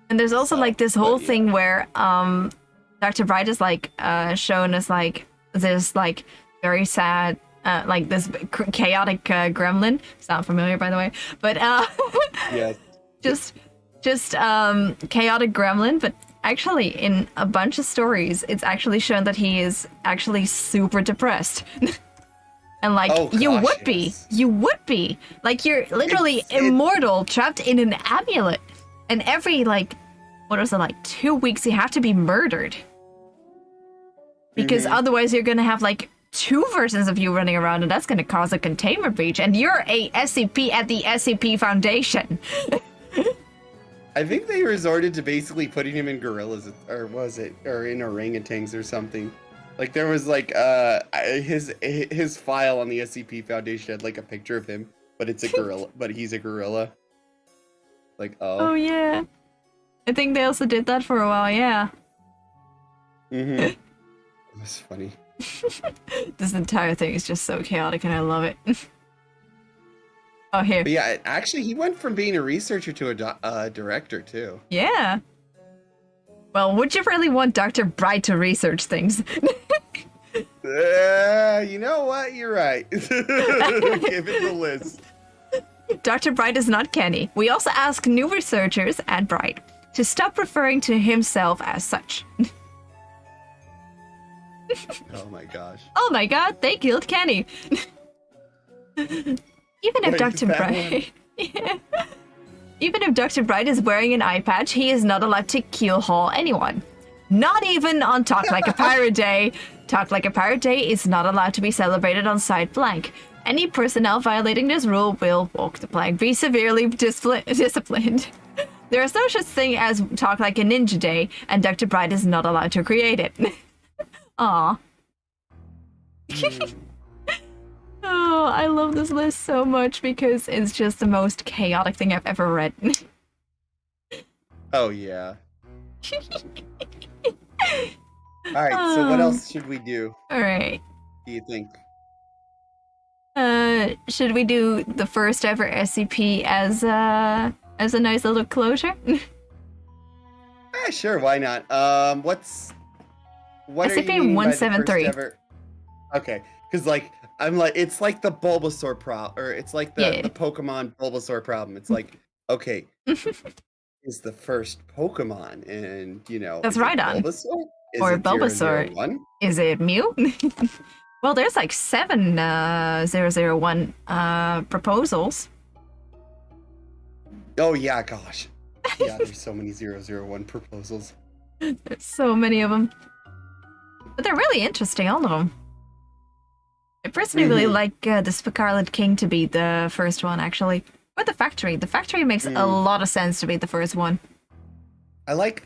And there's also, like, this whole thing where Dr. Bright is, like, shown as, like, this, like, very sad, like, this chaotic gremlin. Sound familiar, by the way. But, yes. Just chaotic gremlin, but actually in a bunch of stories it's actually shown that he is actually super depressed. And like you would be like you're literally immortal, trapped in an amulet, and every like what was it, like 2 weeks you have to be murdered because otherwise you're gonna have like 2 versions of you running around, and that's gonna cause a containment breach, and you're a SCP at the SCP Foundation. I think they resorted to basically putting him in gorillas, or was it, or in orangutans or something. Like there was like his file on the SCP Foundation had like a picture of him, but it's a gorilla, but he's a gorilla. Like oh yeah, I think they also did that for a while. Yeah. It was funny. This entire thing is just so chaotic, and I love it. Oh, here. But yeah, actually, he went from being a researcher to a director, too. Yeah. Well, would you really want Dr. Bright to research things? You know what? You're right. Give it the list. Dr. Bright is not Kenny. We also ask new researchers at Bright to stop referring to himself as such. Oh my gosh. Oh my god, they killed Kenny. Even if Dr. Bright... Even if Dr. Bright is wearing an eye patch, he is not allowed to keel-haul anyone. Not even on Talk Like a Pirate Day. Talk Like a Pirate Day is not allowed to be celebrated on Site Blank. Any personnel violating this rule will walk the plank, be severely disciplined. There is no such thing as Talk Like a Ninja Day, and Dr. Bright is not allowed to create it. Aww. Oh, I love this list so much because it's just the most chaotic thing I've ever read. Oh, yeah. Alright, so what else should we do? Alright. Do you think? Should we do the first ever SCP as a nice little closure? Yeah, sure. Why not? What are you meaning by the first SCP-173. ever? Okay, because like it's like the Bulbasaur problem, or it's like the Pokemon Bulbasaur problem. It's like, okay, is the first Pokemon, and That's is right it on. Bulbasaur? Is Or it Bulbasaur. 001? Is it Mew? Well, there's like 7 001 proposals. Oh yeah, gosh. Yeah, there's so many 001 proposals. There's so many of them. But they're really interesting, all of them. I personally really like the Scarlet King to be the first one, actually. Or the Factory. The Factory makes a lot of sense to be the first one. I like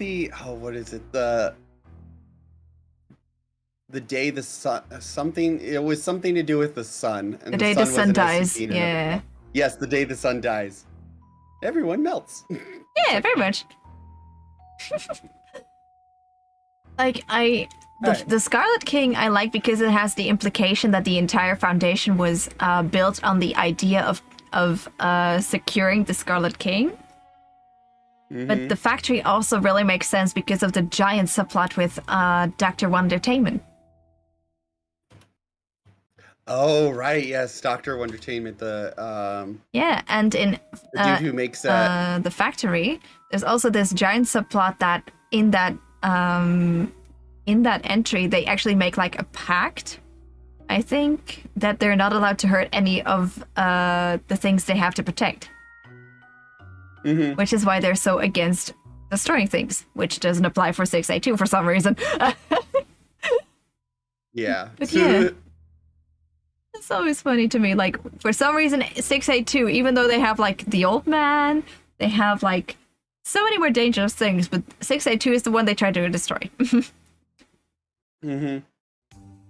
what is it? The day the sun, it was something to do with the sun. And The day the sun was an dies, SCP yeah. Yes, the day the sun dies. Everyone melts. Yeah, very much. Like, the Scarlet King I like because it has the implication that the entire Foundation was built on the idea of securing the Scarlet King. But the Factory also really makes sense because of the giant subplot with Dr. Wondertainment. Oh right, yes, Dr. Wondertainment, the Yeah, and in the dude who makes the Factory, there's also this giant subplot that in that entry they actually make like a pact, I think, that they're not allowed to hurt any of the things they have to protect. Which is why they're so against destroying things, which doesn't apply for 682 for some reason. Yeah. But yeah. It's always funny to me, like, for some reason 682, even though they have like the old man, they have like so many more dangerous things, but 682 is the one they try to destroy.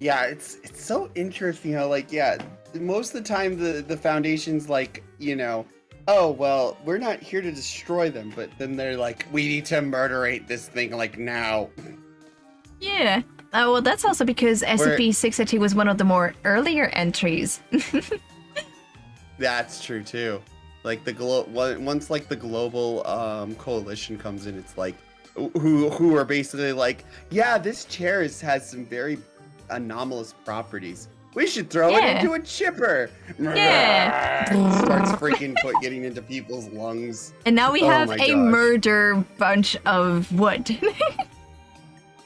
Yeah, it's so interesting how, like, yeah, most of the time the Foundation's like, oh, well, we're not here to destroy them, but then they're like, we need to murderate this thing, like, now. Yeah. Well, that's also because SCP-682 was one of the more earlier entries. That's true, too. Like, once, like, the global coalition comes in, it's like, who are basically like, yeah, this chair has some very anomalous properties. We should throw it into a chipper. Yeah. Starts freaking getting into people's lungs. And now we have a murder bunch of wood.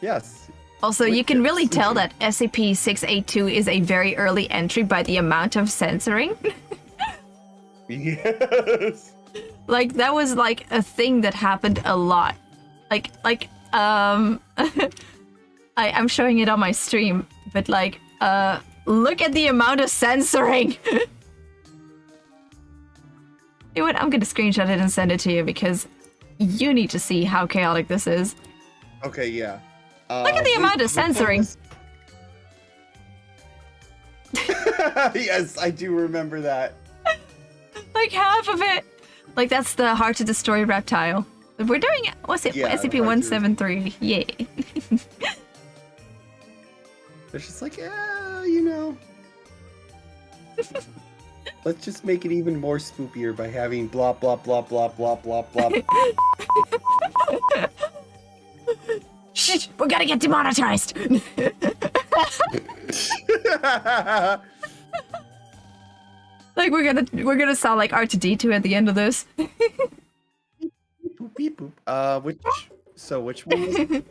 Yes. Also, you can really tell that SCP-682 is a very early entry by the amount of censoring. Yes. Like, that was like a thing that happened a lot. I'm showing it on my stream, but like, look at the amount of censoring. You know what? I'm gonna screenshot it and send it to you because you need to see how chaotic this is. Okay, yeah. Look at the amount of censoring. Yes, I do remember that. Like half of it. Like, that's the hard to destroy reptile. We're doing, what's it? Yeah, SCP-173. Yay. They're just like, yeah, let's just make it even more spookier by having blah, blah, blah, blah, blah, blah, blah. Shh! We're gonna get demonetized! Like, we're gonna sound like R2-D2 at the end of this. Beep, boop. Which one was it?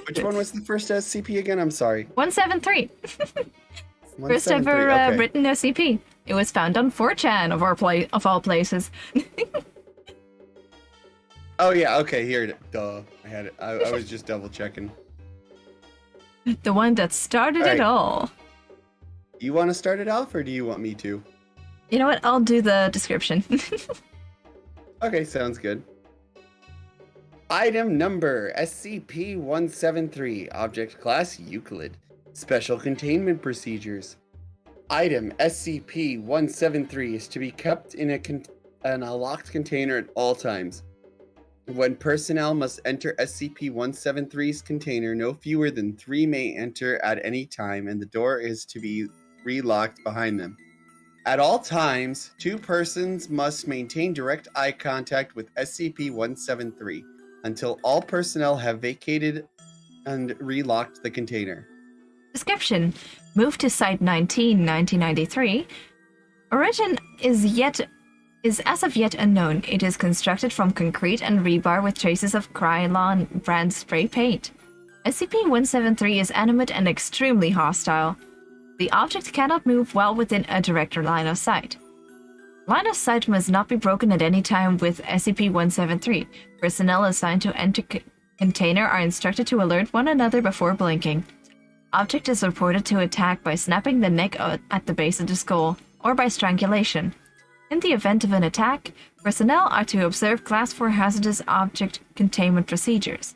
Which one was the first SCP again? I'm sorry. 173. First ever written SCP. It was found on 4chan of all places. Oh yeah, okay, here. Duh. I had it. I was just double checking. The one that started it all. You want to start it off, or do you want me to? You know what? I'll do the description. Okay, sounds good. Item number SCP-173, Object Class Euclid. Special Containment Procedures. Item SCP-173 is to be kept in a locked container at all times. When personnel must enter SCP-173's container, no fewer than 3 may enter at any time, and the door is to be re-locked behind them. At all times, 2 persons must maintain direct eye contact with SCP-173. until all personnel have vacated and relocked the container. Description: moved to Site 19, 1993. Origin is as of yet unknown. It is constructed from concrete and rebar with traces of Krylon brand spray paint. SCP-173 is animate and extremely hostile. The object cannot move well within a direct line of sight. Line of sight must not be broken at any time with SCP-173. Personnel assigned to enter container are instructed to alert one another before blinking. Object is reported to attack by snapping the neck at the base of the skull, or by strangulation. In the event of an attack, personnel are to observe Class 4 hazardous object containment procedures.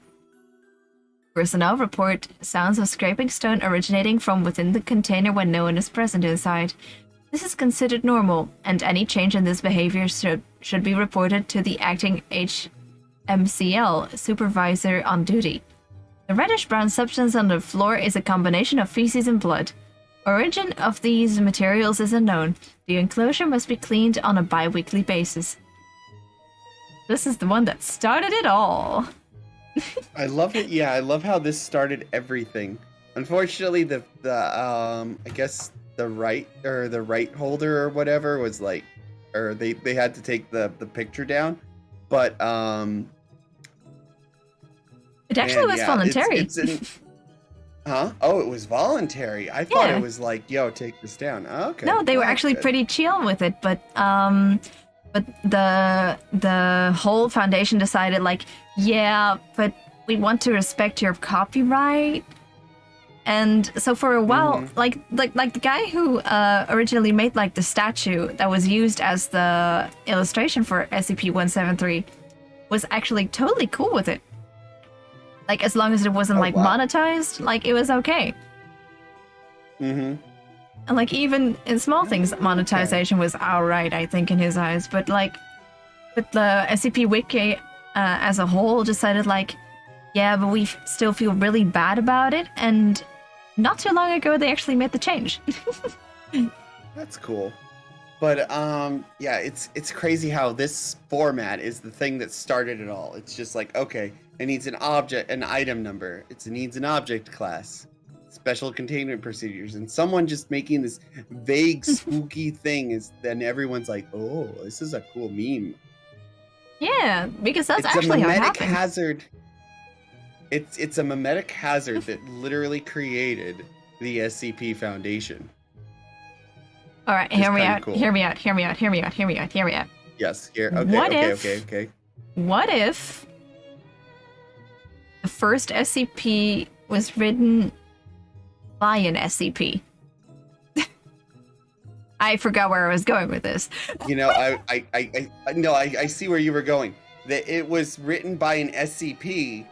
Personnel report sounds of scraping stone originating from within the container when no one is present inside. This is considered normal, and any change in this behavior should be reported to the acting HMCL supervisor on duty. The reddish-brown substance on the floor is a combination of feces and blood. Origin of these materials is unknown. The enclosure must be cleaned on a bi-weekly basis. This is the one that started it all. I love it. Yeah, I love how this started everything. Unfortunately, the I guess the right holder or whatever was like, or they had to take the picture down, but it actually was voluntary. Huh? Oh, it was voluntary. I thought it was like, yo, take this down. Oh, okay. No, they were actually pretty chill with it, but the whole foundation decided like, yeah, but we want to respect your copyright. And so for a while, like the guy who originally made like the statue that was used as the illustration for SCP-173 was actually totally cool with it. Like, as long as it wasn't monetized, like, it was okay. And like, even in small things, monetization was alright, I think, in his eyes. But like, with the SCP Wiki as a whole, decided like, yeah, but we still feel really bad about it. And not too long ago, they actually made the change. That's cool. But yeah, it's crazy how this format is the thing that started it all. It's just like, okay, it needs an item number. It needs an object class, special containment procedures, and someone just making this vague, spooky thing is then everyone's like, oh, this is a cool meme. Yeah, because that's actually how it happened. Hazard. It's a mimetic hazard that literally created the SCP Foundation. All right, hear me out. Yes, here. Okay, okay. What if the first SCP was written by an SCP? I forgot where I was going with this. You know, I see where you were going. That it was written by an SCP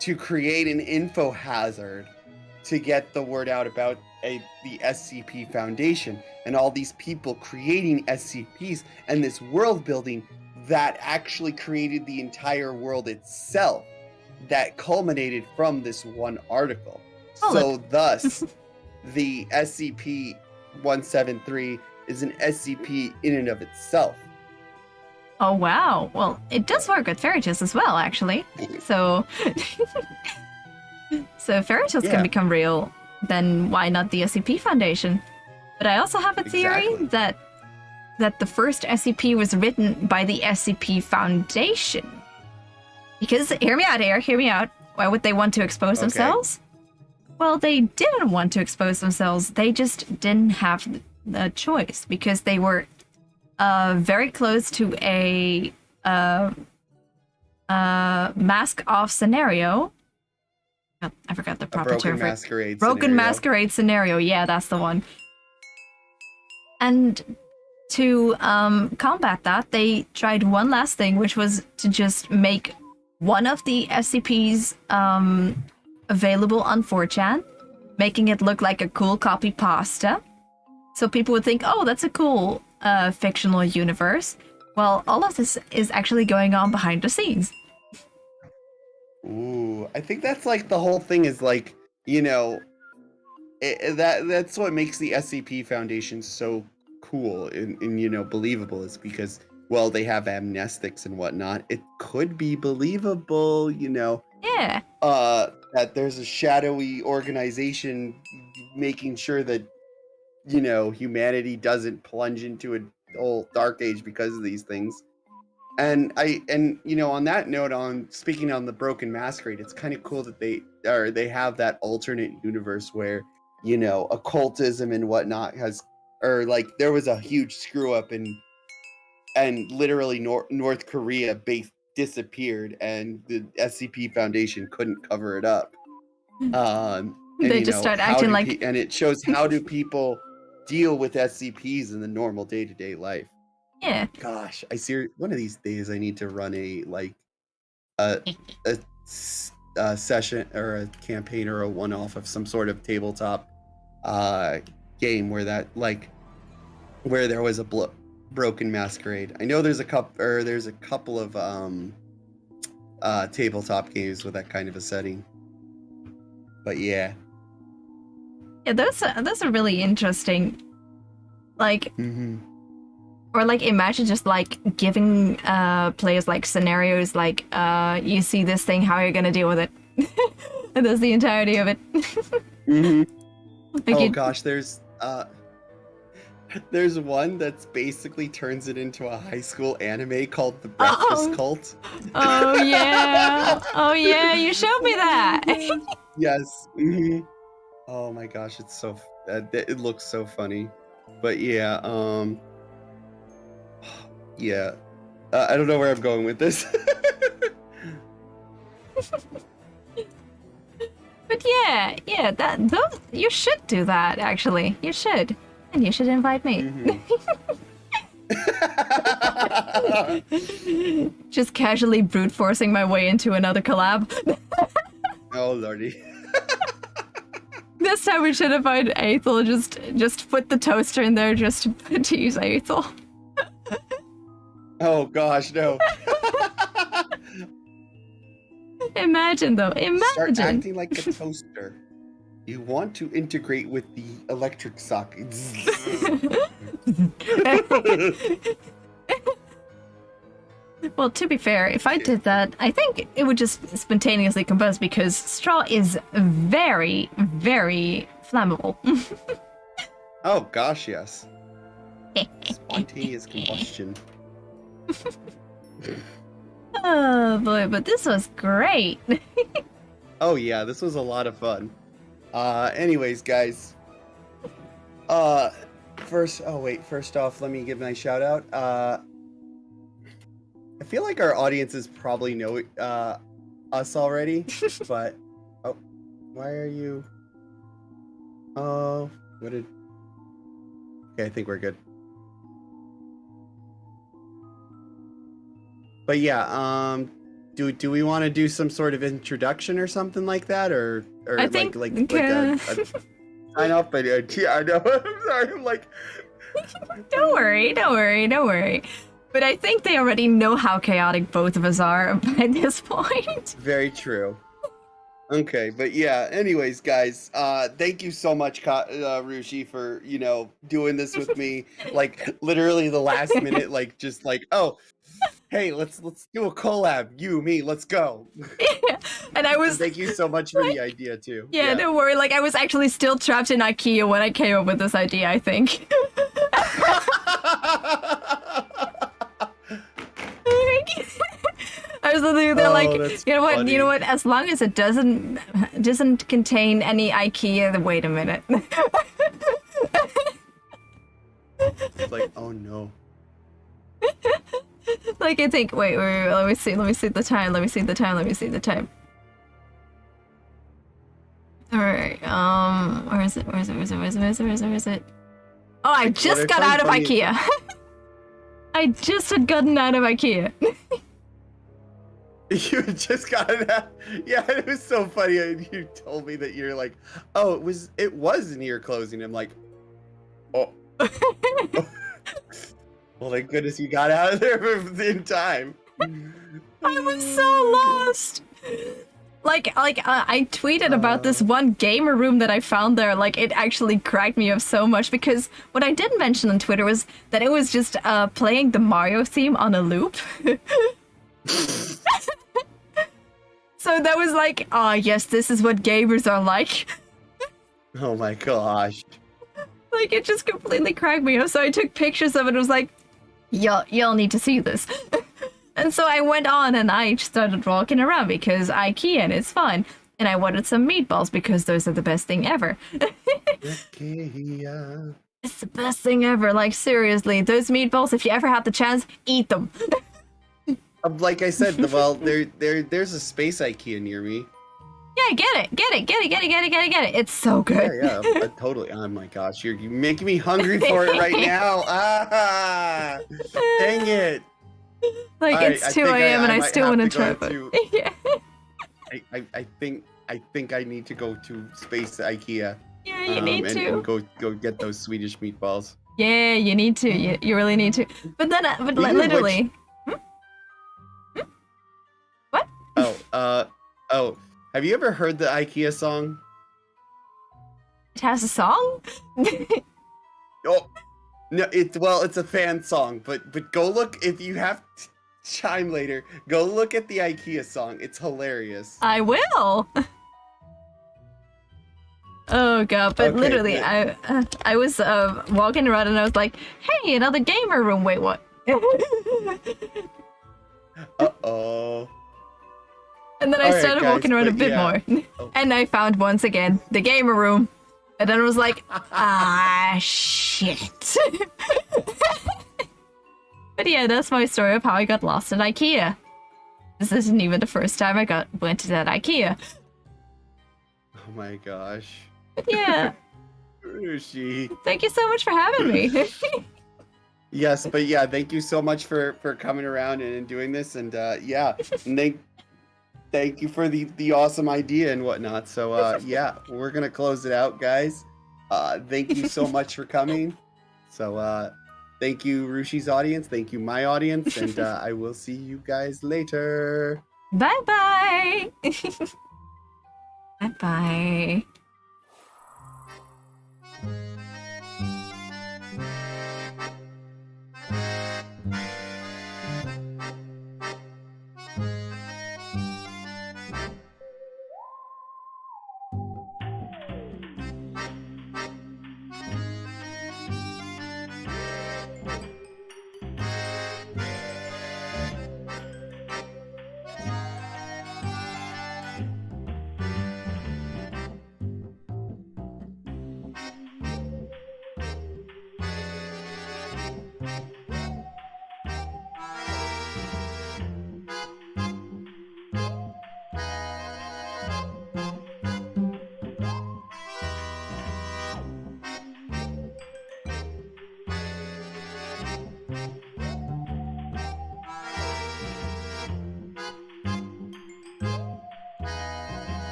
to create an info hazard to get the word out about the SCP Foundation and all these people creating SCPs and this world building that actually created the entire world itself that culminated from this one article. Thus, the SCP-173 is an SCP in and of itself. Oh, wow. Well, it does work with fairy tales as well, actually. So, if fairy tales can become real, then why not the SCP Foundation? But I also have a theory that the first SCP was written by the SCP Foundation. Because, hear me out. Why would they want to expose themselves? Well, they didn't want to expose themselves. They just didn't have the choice because they were very close to a mask-off scenario. Oh, I forgot the proper term for it. Broken masquerade scenario. Yeah, that's the one. And to combat that, they tried one last thing, which was to just make one of the SCPs available on 4chan, making it look like a cool copy pasta. So people would think, oh, that's a cool fictional universe. Well, all of this is actually going on behind the scenes. Ooh, I think that's like the whole thing is like, you know, that's what makes the SCP Foundation so cool and you know, believable is because well, they have amnestics and whatnot, it could be believable, Yeah. that there's a shadowy organization making sure that, humanity doesn't plunge into a whole dark age because of these things. And on that note, on speaking on the Broken Masquerade, it's kind of cool that they have that alternate universe where, occultism and whatnot there was a huge screw up and literally North Korea base disappeared and the SCP Foundation couldn't cover it up. They just start acting like... and it shows how do people deal with SCPs in the normal day-to-day life. Yeah. Gosh, one of these days I need to run a session or a campaign or a one-off of some sort of tabletop game where there was a Broken Masquerade. I know there's a couple of tabletop games with that kind of a setting. But yeah. Yeah, those are really interesting. Like, or like imagine just like giving players like scenarios like you see this thing, how are you gonna deal with it? And that's the entirety of it. Gosh, there's one that's basically turns it into a high school anime called The Breakfast Cult. Oh yeah. Oh yeah, you showed me that. Yes. Oh my gosh, it's so it looks so funny. But yeah, yeah. I don't know where I'm going with this. But yeah, you should do that actually. You should. And you should invite me. Just casually brute forcing my way into another collab. Oh lordy. This time we should invite Aethel. Just put the toaster in there just to use Aethel. Oh gosh, no. Imagine though. Start acting like a toaster. You want to integrate with the electric sockets. Well, to be fair, if I did that, I think it would just spontaneously combust because straw is very, very flammable. Oh gosh, yes. Spontaneous combustion. Oh boy, but this was great. Oh yeah, this was a lot of fun. Anyways, guys. First off, let me give my shout out. I feel like our audiences probably know us already, but why are you? Oh, okay, I think we're good. But yeah, do we want to do some sort of introduction or something like that, or I think, like a sign off? But yeah, I know. I'm sorry. I'm like, don't worry. But I think they already know how chaotic both of us are by this point. Very true. Okay, but yeah. Anyways, guys, thank you so much, Rushi, for doing this with me. Like literally the last minute, oh. Hey, let's do a collab. You, me, let's go. Yeah. And I was. Thank you so much for the idea too. Yeah, don't worry. Like I was actually still trapped in IKEA when I came up with this idea. I think. I was literally there, like, you know what? Funny. You know what? As long as it doesn't contain any IKEA. Wait a minute. It's like, oh no. Like I think. Wait. Let me see the time. All right. Where is it? Oh, I just got out of IKEA. I just had gotten out of IKEA. You just got it out. Yeah, it was so funny. You told me that you're like, oh, it was near closing. I'm like, oh. Well, thank goodness you got out of there in time. I was so lost. I tweeted about this one gamer room that I found there. Like, it actually cracked me up so much because what I didn't mention on Twitter was that it was just playing the Mario theme on a loop. So that was like, oh yes, this is what gamers are like. Oh my gosh. Like, it just completely cracked me up. So I took pictures of it and was like, y'all need to see this. And so I went on and I started walking around because IKEA and it's fun. And I wanted some meatballs because those are the best thing ever. IKEA. It's the best thing ever. Like, seriously, those meatballs, if you ever have the chance, eat them. Like I said, well, there's a space IKEA near me. Yeah, get it. It's so good. Yeah, totally. Oh my gosh, you're making me hungry for it right now. Ah, dang it. Like, All it's right, 2 a.m. and I might still have want to to try go it. Yeah. I think I need to go to space IKEA. Yeah, you need to. And go get those Swedish meatballs. Yeah, you need to. You really need to. But then, literally. What? Oh. Have you ever heard the IKEA song? It has a song? Oh, no. It's a fan song, but go look if you have time later. Go look at the IKEA song. It's hilarious. I will. Oh god! But Okay, literally, good. I was walking around and I was like, "Hey, another gamer room." Wait, what? Uh-oh. And then I Alright, started guys, walking around a but bit yeah. more, and I found once again the gamer room, and then I was like, "Ah, shit." But yeah, that's my story of how I got lost in IKEA. This isn't even the first time I went to that IKEA. Oh my gosh. But yeah, Rushi. thank you so much for having me. Yes, but yeah, thank you so much for coming around and doing this, and yeah, and thank you for the awesome idea and whatnot. So yeah, we're gonna close it out, guys. Thank you so much for coming. So thank you, Rushi's audience. Thank you, my audience, and I will see you guys later. Bye bye. Bye bye.